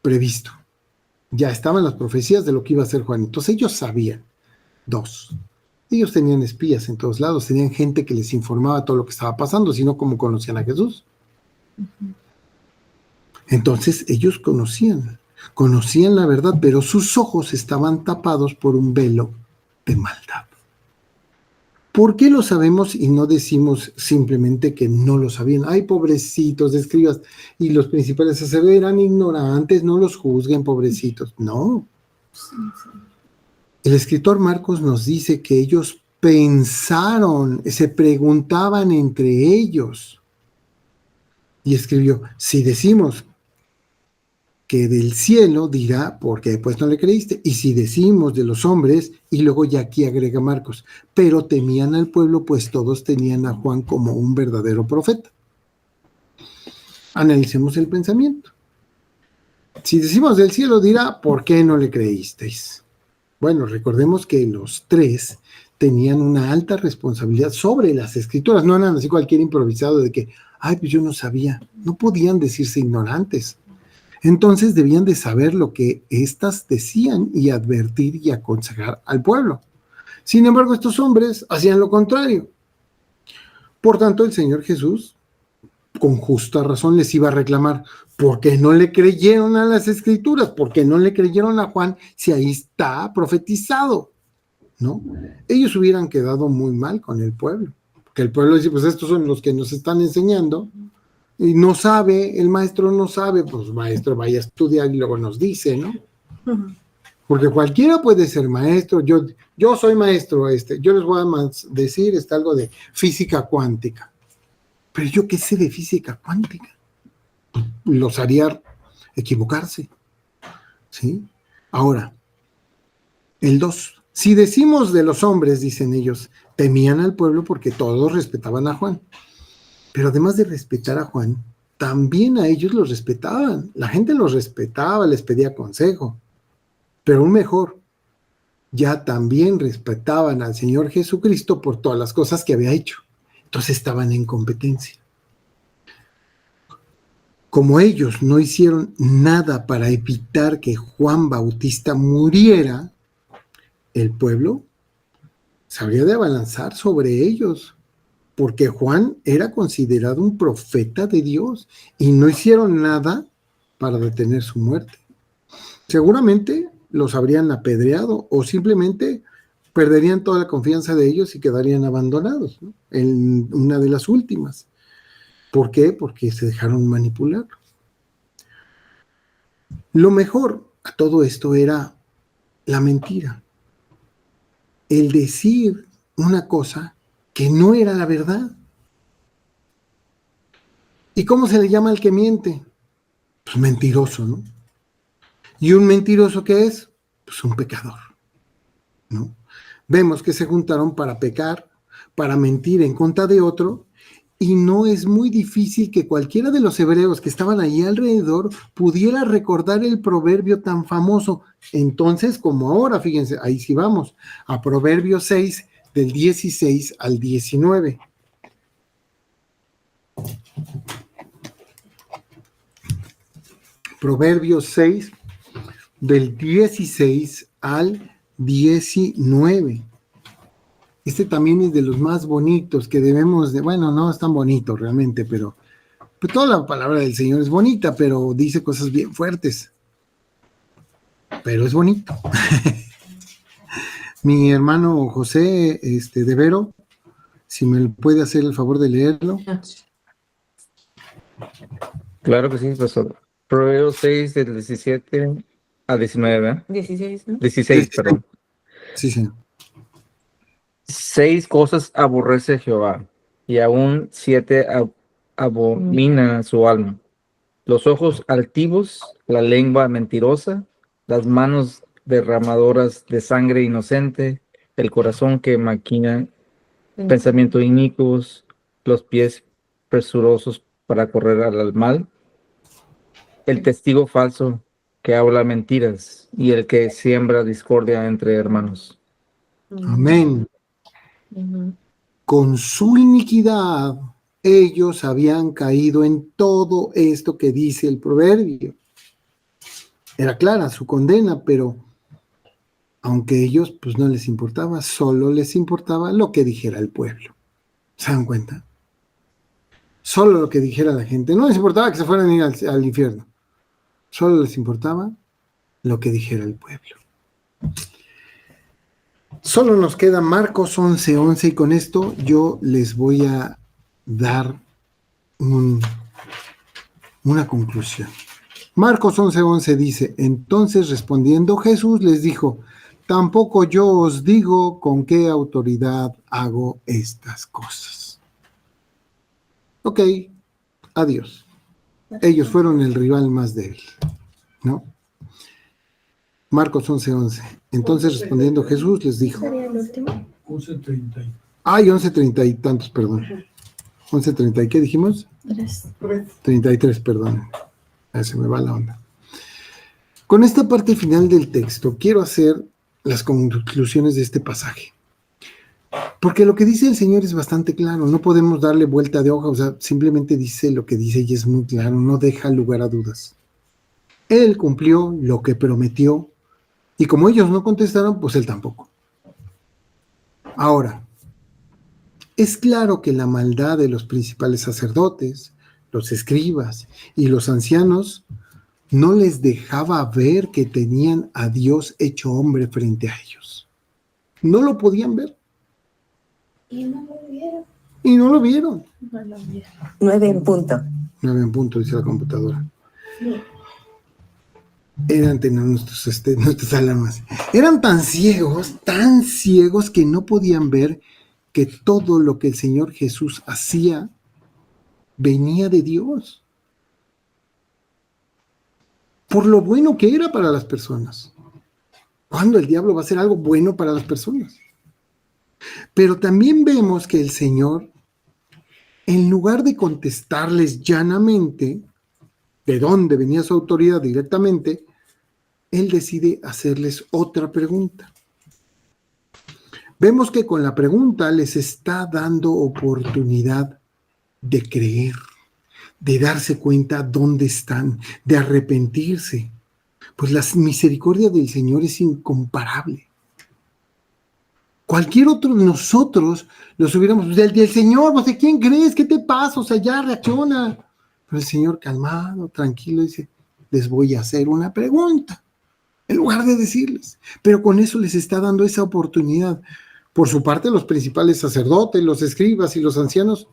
previsto, ya estaban las profecías de lo que iba a hacer Juan, entonces ellos sabían. Dos, ellos tenían espías en todos lados, tenían gente que les informaba todo lo que estaba pasando, sino cómo conocían a Jesús. Entonces ellos conocían la verdad, pero sus ojos estaban tapados por un velo de maldad. ¿Por qué lo sabemos y no decimos simplemente que no lo sabían? Ay, pobrecitos de escribas, y los principales sacerdotes eran ignorantes, no los juzguen, pobrecitos. No. El escritor Marcos nos dice que ellos pensaron, se preguntaban entre ellos. Y escribió, si decimos que del cielo dirá, porque pues no le creíste, y si decimos de los hombres, y luego ya aquí agrega Marcos, pero temían al pueblo, pues todos tenían a Juan como un verdadero profeta. Analicemos el pensamiento. Si decimos del cielo dirá, ¿por qué no le creísteis? Bueno, recordemos que los tres tenían una alta responsabilidad sobre las escrituras, no eran así cualquier improvisado de que, ay, pues yo no sabía, no podían decirse ignorantes. Entonces debían de saber lo que éstas decían y advertir y aconsejar al pueblo. Sin embargo, estos hombres hacían lo contrario. Por tanto, el Señor Jesús, con justa razón, les iba a reclamar, ¿por qué no le creyeron a las Escrituras? ¿Por qué no le creyeron a Juan si ahí está profetizado? ¿No? Ellos hubieran quedado muy mal con el pueblo, porque el pueblo dice, pues estos son los que nos están enseñando, y no sabe, el maestro no sabe, pues maestro vaya a estudiar y luego nos dice, ¿no? Porque cualquiera puede ser maestro, yo soy maestro, yo les voy a decir algo de física cuántica, pero yo qué sé de física cuántica, los haría equivocarse, ¿sí? Ahora, el 2, si decimos de los hombres, dicen ellos, temían al pueblo porque todos respetaban a Juan. Pero además de respetar a Juan, también a ellos los respetaban. La gente los respetaba, les pedía consejo. Pero aún mejor, ya también respetaban al Señor Jesucristo por todas las cosas que había hecho. Entonces estaban en competencia. Como ellos no hicieron nada para evitar que Juan Bautista muriera, el pueblo se habría de abalanzar sobre ellos, porque Juan era considerado un profeta de Dios y no hicieron nada para detener su muerte. Seguramente los habrían apedreado o simplemente perderían toda la confianza de ellos y quedarían abandonados, ¿no? En una de las últimas. ¿Por qué? Porque se dejaron manipular. Lo mejor a todo esto era la mentira. El decir una cosa que no era la verdad. ¿Y cómo se le llama al que miente? Pues mentiroso, ¿no? ¿Y un mentiroso qué es? Pues un pecador, ¿no? Vemos que se juntaron para pecar, para mentir en contra de otro, y no es muy difícil que cualquiera de los hebreos que estaban ahí alrededor pudiera recordar el proverbio tan famoso. Entonces, como ahora, fíjense, ahí sí vamos, a Proverbios 6, del 16 al 19. Proverbios 6, del 16 al 19. Este también es de los más bonitos que debemos de, bueno, no es tan bonito realmente, pero pues toda la palabra del Señor es bonita, pero dice cosas bien fuertes. Pero es bonito. Mi hermano José de Vero, si me puede hacer el favor de leerlo. Claro que sí, pastor. Proverbios 6, del 17 a 19, ¿verdad? 16, ¿no? 16, perdón. Sí, sí. 6 cosas aborrece Jehová, y aún 7 abomina su alma: los ojos altivos, la lengua mentirosa, las manos derramadoras de sangre inocente, el corazón que maquina pensamientos inicuos, los pies presurosos para correr al mal, el testigo falso que habla mentiras y el que siembra discordia entre hermanos. Amén. Con su iniquidad ellos habían caído en todo esto que dice el proverbio. Era clara su condena, pero aunque ellos pues no les importaba, solo les importaba lo que dijera el pueblo. ¿Se dan cuenta? Solo lo que dijera la gente. No les importaba que se fueran a ir al infierno. Solo les importaba lo que dijera el pueblo. Solo nos queda Marcos 11:11 y con esto yo les voy a dar una conclusión. Marcos 11:11 dice: entonces respondiendo Jesús les dijo: tampoco yo os digo con qué autoridad hago estas cosas. Ok, adiós. Ellos fueron el rival más débil, ¿no? Marcos 11:11. Entonces respondiendo Jesús les dijo. ¿Sería el último? 11:30. Ay, 11:30 y tantos, perdón. 11:30, ¿y qué dijimos? 33, perdón. Se me va la onda. Con esta parte final del texto quiero hacer las conclusiones de este pasaje. Porque lo que dice el Señor es bastante claro, no podemos darle vuelta de hoja, o sea, simplemente dice lo que dice y es muy claro, no deja lugar a dudas. Él cumplió lo que prometió y como ellos no contestaron, pues él tampoco. Ahora, es claro que la maldad de los principales sacerdotes, los escribas y los ancianos no les dejaba ver que tenían a Dios hecho hombre frente a ellos. No lo podían ver. Y no lo vieron. Y no lo vieron. No lo vieron. 9 en punto. 9 en punto, dice la computadora. Eran nuestras alarmas. Eran tan ciegos que no podían ver que todo lo que el Señor Jesús hacía venía de Dios. Por lo bueno que era para las personas. ¿Cuándo el diablo va a hacer algo bueno para las personas? Pero también vemos que el Señor, en lugar de contestarles llanamente de dónde venía su autoridad directamente, Él decide hacerles otra pregunta. Vemos que con la pregunta les está dando oportunidad de creer, de darse cuenta dónde están, de arrepentirse. Pues la misericordia del Señor es incomparable. Cualquier otro de nosotros los hubiéramos, del Señor, no sé quién crees, ¿qué te pasa? O sea, ya reacciona. Pero el Señor calmado, tranquilo, dice, les voy a hacer una pregunta, en lugar de decirles. Pero con eso les está dando esa oportunidad. Por su parte, los principales sacerdotes, los escribas y los ancianos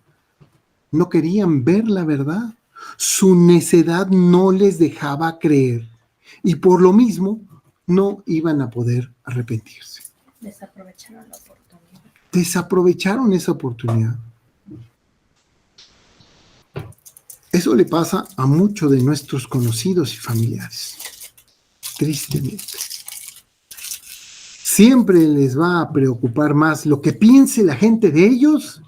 no querían ver la verdad. Su necedad no les dejaba creer. Y por lo mismo, no iban a poder arrepentirse. Desaprovecharon la oportunidad. Desaprovecharon esa oportunidad. Eso le pasa a muchos de nuestros conocidos y familiares. Tristemente. Siempre les va a preocupar más lo que piense la gente de ellos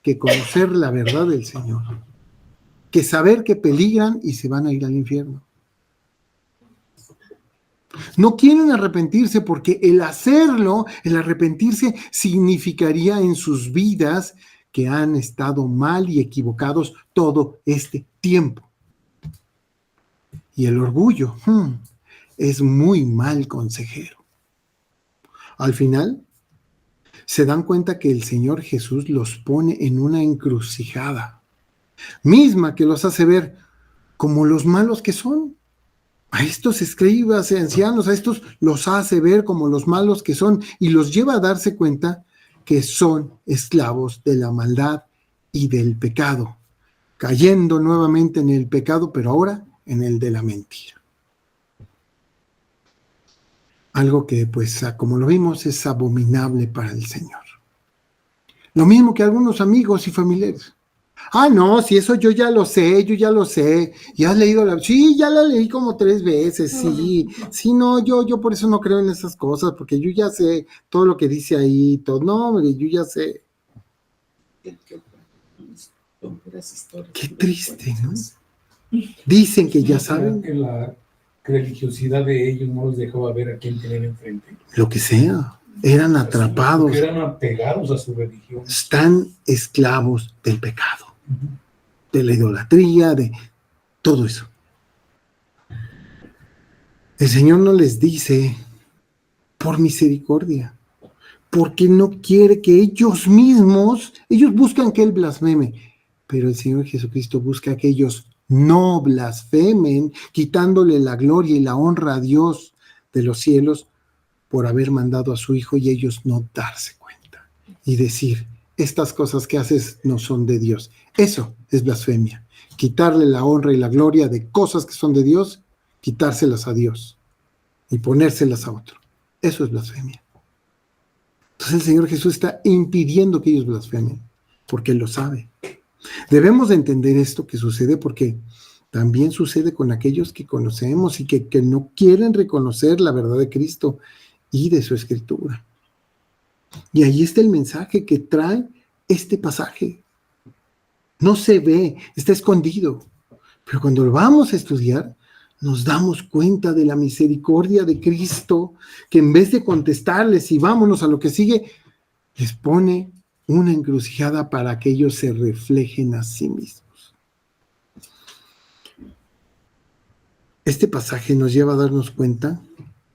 que conocer la verdad del Señor. Que saber que peligran y se van a ir al infierno. No quieren arrepentirse porque el hacerlo, el arrepentirse, significaría en sus vidas que han estado mal y equivocados todo este tiempo. Y el orgullo es muy mal consejero. Al final, se dan cuenta que el Señor Jesús los pone en una encrucijada, misma que los hace ver como los malos que son. A estos escribas y ancianos, a estos los hace ver como los malos que son y los lleva a darse cuenta que son esclavos de la maldad y del pecado, cayendo nuevamente en el pecado, pero ahora en el de la mentira. Algo que, pues, como lo vimos, es abominable para el Señor. Lo mismo que algunos amigos y familiares. Ah, no, si eso yo ya lo sé, ¿Ya has leído la...? Sí, ya la leí como 3 veces, sí. Sí, no, yo por eso no creo en esas cosas, porque yo ya sé todo lo que dice ahí, todo. No, hombre, yo ya sé. Qué triste, ¿no? Dicen que ya saben. Que la religiosidad de ellos no los dejaba ver a quién tener enfrente. Lo que sea. Eran atrapados. Porque eran apegados a su religión. Están esclavos del pecado, de la idolatría, de todo eso. El Señor no les dice por misericordia, porque no quiere que ellos buscan que Él blasfeme, pero el Señor Jesucristo busca que ellos no blasfemen, quitándole la gloria y la honra a Dios de los cielos por haber mandado a su Hijo y ellos no darse cuenta y decir, estas cosas que haces no son de Dios. Eso es blasfemia, quitarle la honra y la gloria de cosas que son de Dios, quitárselas a Dios y ponérselas a otro. Eso es blasfemia. Entonces el Señor Jesús está impidiendo que ellos blasfemen, porque Él lo sabe. Debemos de entender esto que sucede porque también sucede con aquellos que conocemos y que no quieren reconocer la verdad de Cristo y de su Escritura. Y ahí está el mensaje que trae este pasaje. No se ve, está escondido. Pero cuando lo vamos a estudiar, nos damos cuenta de la misericordia de Cristo, que en vez de contestarles y vámonos a lo que sigue, les pone una encrucijada para que ellos se reflejen a sí mismos. Este pasaje nos lleva a darnos cuenta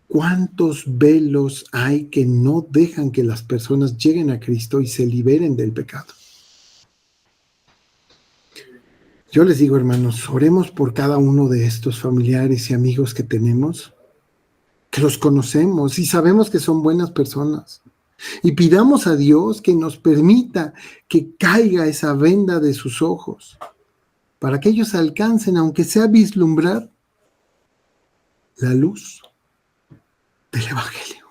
cuántos velos hay que no dejan que las personas lleguen a Cristo y se liberen del pecado. Yo les digo, hermanos, oremos por cada uno de estos familiares y amigos que tenemos, que los conocemos y sabemos que son buenas personas. Y pidamos a Dios que nos permita que caiga esa venda de sus ojos, para que ellos alcancen, aunque sea vislumbrar, la luz del Evangelio.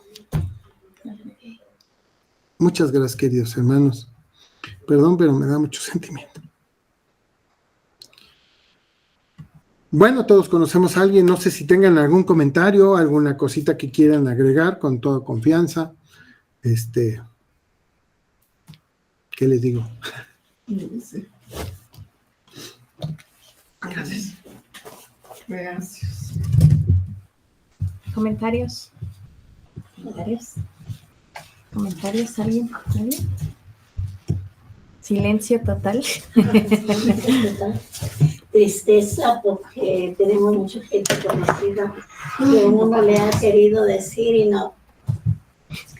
Muchas gracias, queridos hermanos. Perdón, pero me da mucho sentimiento. Bueno, todos conocemos a alguien, no sé si tengan algún comentario, alguna cosita que quieran agregar, con toda confianza. ¿Qué les digo? Gracias. Gracias. ¿Comentarios? ¿Comentarios? ¿Alguien? Silencio total. Tristeza porque tenemos mucha gente conocida que uno le ha querido decir y no.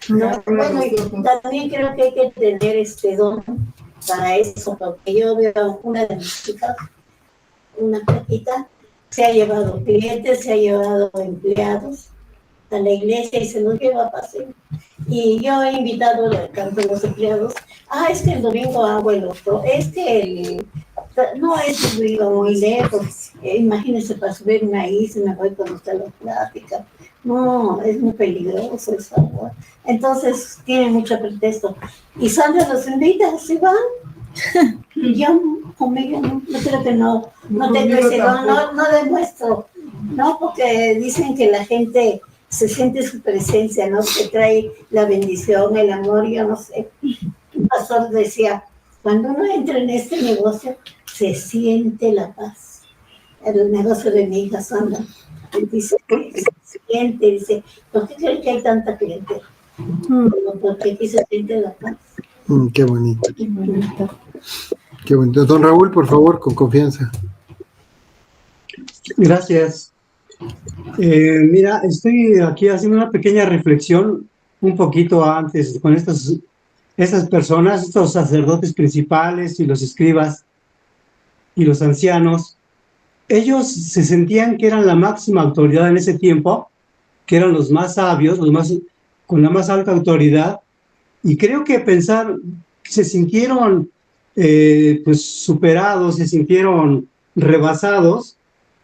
Bueno, y también creo que hay que tener don para eso, porque yo veo una de mis hijas, una plaquita, se ha llevado clientes, se ha llevado empleados a la iglesia y se los lleva a paseo. Y yo he invitado tanto a los empleados, es que el domingo hago el otro, es que no, es que iba muy lejos, imagínense para subir una isla, me voy con usted a la plática. No, es muy peligroso eso. Entonces, tiene mucho pretexto. Y Sandra los invita, ¿sí van? Y yo, conmigo, no creo que no tengo ese don, no demuestro. No, porque dicen que la gente se siente su presencia, ¿no? Que trae la bendición, el amor, yo no sé. El pastor decía, cuando uno entra en este negocio, se siente la paz. El negocio de mi hija Sandra. Dice, se siente, dice, ¿por qué creen que hay tanta cliente? Porque aquí se siente la paz. Qué bonito. Qué bonito. Don Raúl, por favor, con confianza. Gracias. Mira, estoy aquí haciendo una pequeña reflexión un poquito antes con estas Estas personas, estos sacerdotes principales y los escribas y los ancianos, ellos se sentían que eran la máxima autoridad en ese tiempo, que eran los más sabios, con la más alta autoridad, y creo que se sintieron pues superados, se sintieron rebasados,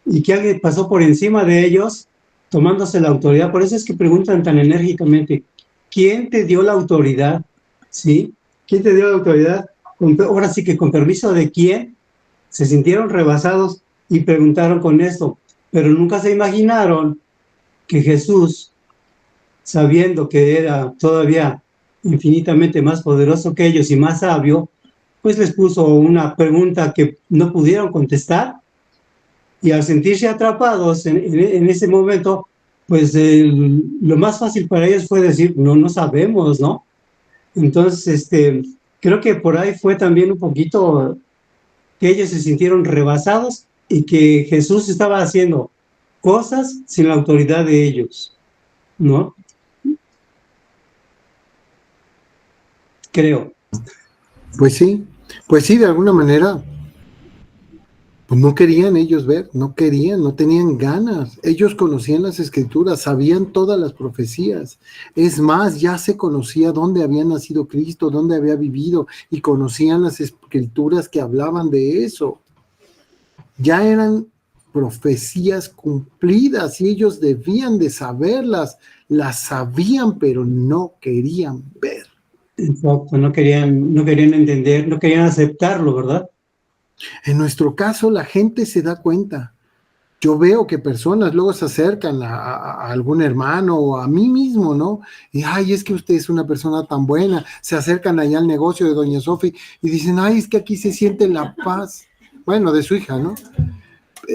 y que alguien pasó por encima de ellos tomándose la autoridad. Por eso es que preguntan tan enérgicamente, ¿quién te dio la autoridad? ¿Sí? ¿Quién te dio la autoridad? Ahora sí que con permiso de quién, se sintieron rebasados y preguntaron con esto, pero nunca se imaginaron que Jesús, sabiendo que era todavía infinitamente más poderoso que ellos y más sabio, pues les puso una pregunta que no pudieron contestar, y al sentirse atrapados en ese momento, pues lo más fácil para ellos fue decir, no sabemos, ¿no? Entonces, creo que por ahí fue también un poquito que ellos se sintieron rebasados y que Jesús estaba haciendo cosas sin la autoridad de ellos, ¿no? Creo. Pues sí, de alguna manera, pues no querían ellos ver, no tenían ganas. Ellos conocían las escrituras, sabían todas las profecías. Es más, ya se conocía dónde había nacido Cristo, dónde había vivido, y conocían las escrituras que hablaban de eso. Ya eran profecías cumplidas y ellos debían de saberlas, las sabían, pero no querían ver. Exacto, no querían entender, no querían aceptarlo, ¿verdad? En nuestro caso, la gente se da cuenta. Yo veo que personas luego se acercan a algún hermano o a mí mismo, ¿no? Y, ay, es que usted es una persona tan buena. Se acercan allá al negocio de doña Sofi y dicen, ay, es que aquí se siente la paz. Bueno, de su hija, ¿no?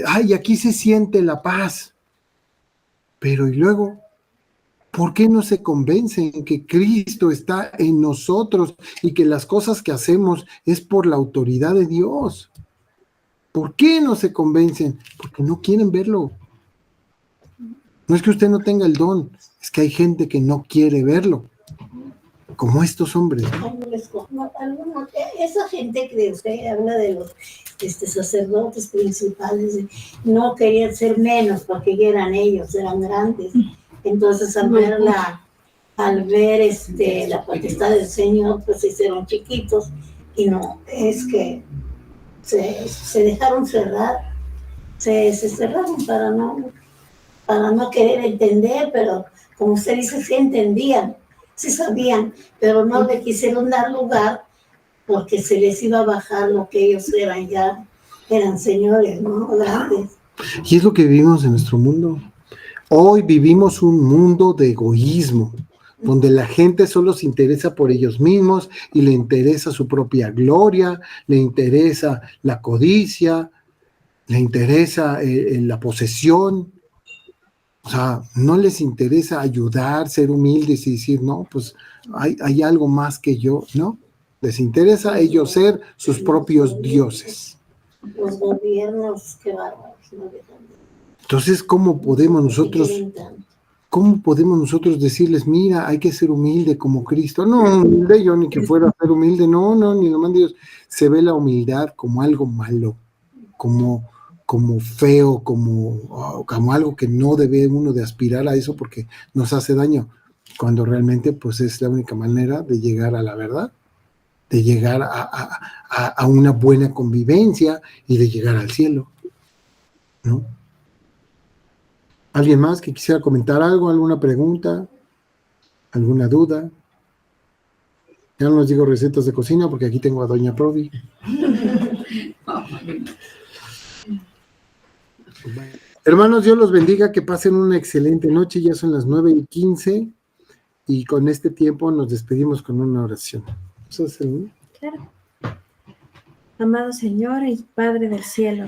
Ay, aquí se siente la paz. Pero, ¿y luego? ¿Por qué no se convencen que Cristo está en nosotros y que las cosas que hacemos es por la autoridad de Dios? ¿Por qué no se convencen? Porque no quieren verlo. No es que usted no tenga el don, es que hay gente que no quiere verlo, como estos hombres. Esa gente que usted habla de los sacerdotes principales, no querían ser menos porque ya eran ellos, eran grandes. Entonces al ver la potestad del Señor, pues se hicieron chiquitos, y no, es que se dejaron cerrar, se cerraron para no querer entender, pero como usted dice, sí entendían, sí sabían, pero no le quisieron dar lugar porque se les iba a bajar lo que ellos eran, ya eran señores, ¿no? Grandes. Y es lo que vivimos en nuestro mundo. Hoy vivimos un mundo de egoísmo, donde la gente solo se interesa por ellos mismos y le interesa su propia gloria, le interesa la codicia, le interesa la posesión. O sea, no les interesa ayudar, ser humildes y decir, no, pues hay algo más que yo, ¿no? Les interesa a ellos ser sus propios dioses. Los gobiernos, qué bárbaros, no dejan. Entonces, ¿cómo podemos nosotros decirles, mira, hay que ser humilde como Cristo? No, humilde yo ni que fuera a ser humilde, no, ni lo mande Dios. Se ve la humildad como algo malo, como feo, como algo que no debe uno de aspirar a eso porque nos hace daño, cuando realmente pues es la única manera de llegar a la verdad, de llegar a una buena convivencia y de llegar al cielo, ¿no? ¿Alguien más que quisiera comentar algo, alguna pregunta, alguna duda? Ya no les digo recetas de cocina porque aquí tengo a doña Prodi. Bueno, hermanos, Dios los bendiga, que pasen una excelente noche. Ya son las 9:15 y con este tiempo nos despedimos con una oración. Claro. Amado Señor y Padre del cielo,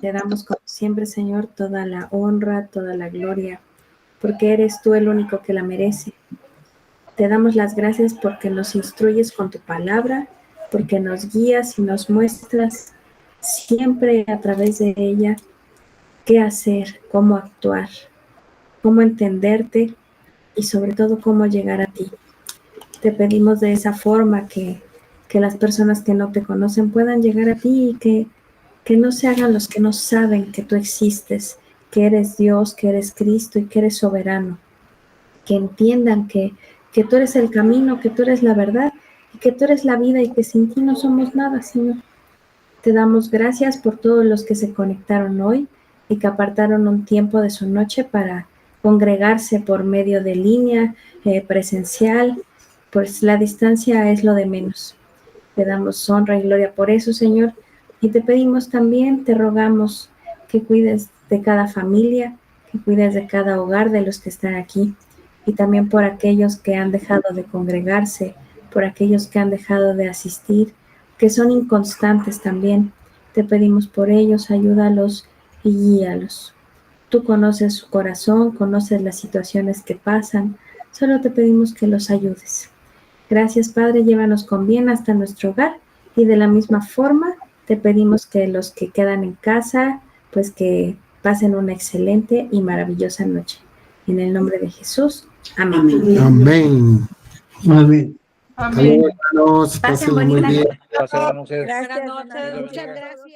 te damos como siempre, Señor, toda la honra, toda la gloria, porque eres tú el único que la merece. Te damos las gracias porque nos instruyes con tu palabra, porque nos guías y nos muestras siempre a través de ella qué hacer, cómo actuar, cómo entenderte y sobre todo cómo llegar a ti. Te pedimos de esa forma que las personas que no te conocen puedan llegar a ti y que no se hagan los que no saben que tú existes, que eres Dios, que eres Cristo y que eres soberano. Que entiendan que tú eres el camino, que tú eres la verdad y que tú eres la vida y que sin ti no somos nada, Señor. Te damos gracias por todos los que se conectaron hoy y que apartaron un tiempo de su noche para congregarse por medio de línea, presencial, pues la distancia es lo de menos. Te damos honra y gloria por eso, Señor, y te pedimos también, te rogamos que cuides de cada familia, que cuides de cada hogar de los que están aquí, y también por aquellos que han dejado de congregarse, por aquellos que han dejado de asistir, que son inconstantes también. Te pedimos por ellos, ayúdalos y guíalos. Tú conoces su corazón, conoces las situaciones que pasan, solo te pedimos que los ayudes. Gracias, Padre, llévanos con bien hasta nuestro hogar y de la misma forma te pedimos que los que quedan en casa, pues que pasen una excelente y maravillosa noche. En el nombre de Jesús, amén. Amén. Amén. Hasta luego, hermanos. Pasen Pásenla muy bonita bien. noche. Buenas noches. Gracias. Buenas noches. Ana María. Muchas gracias.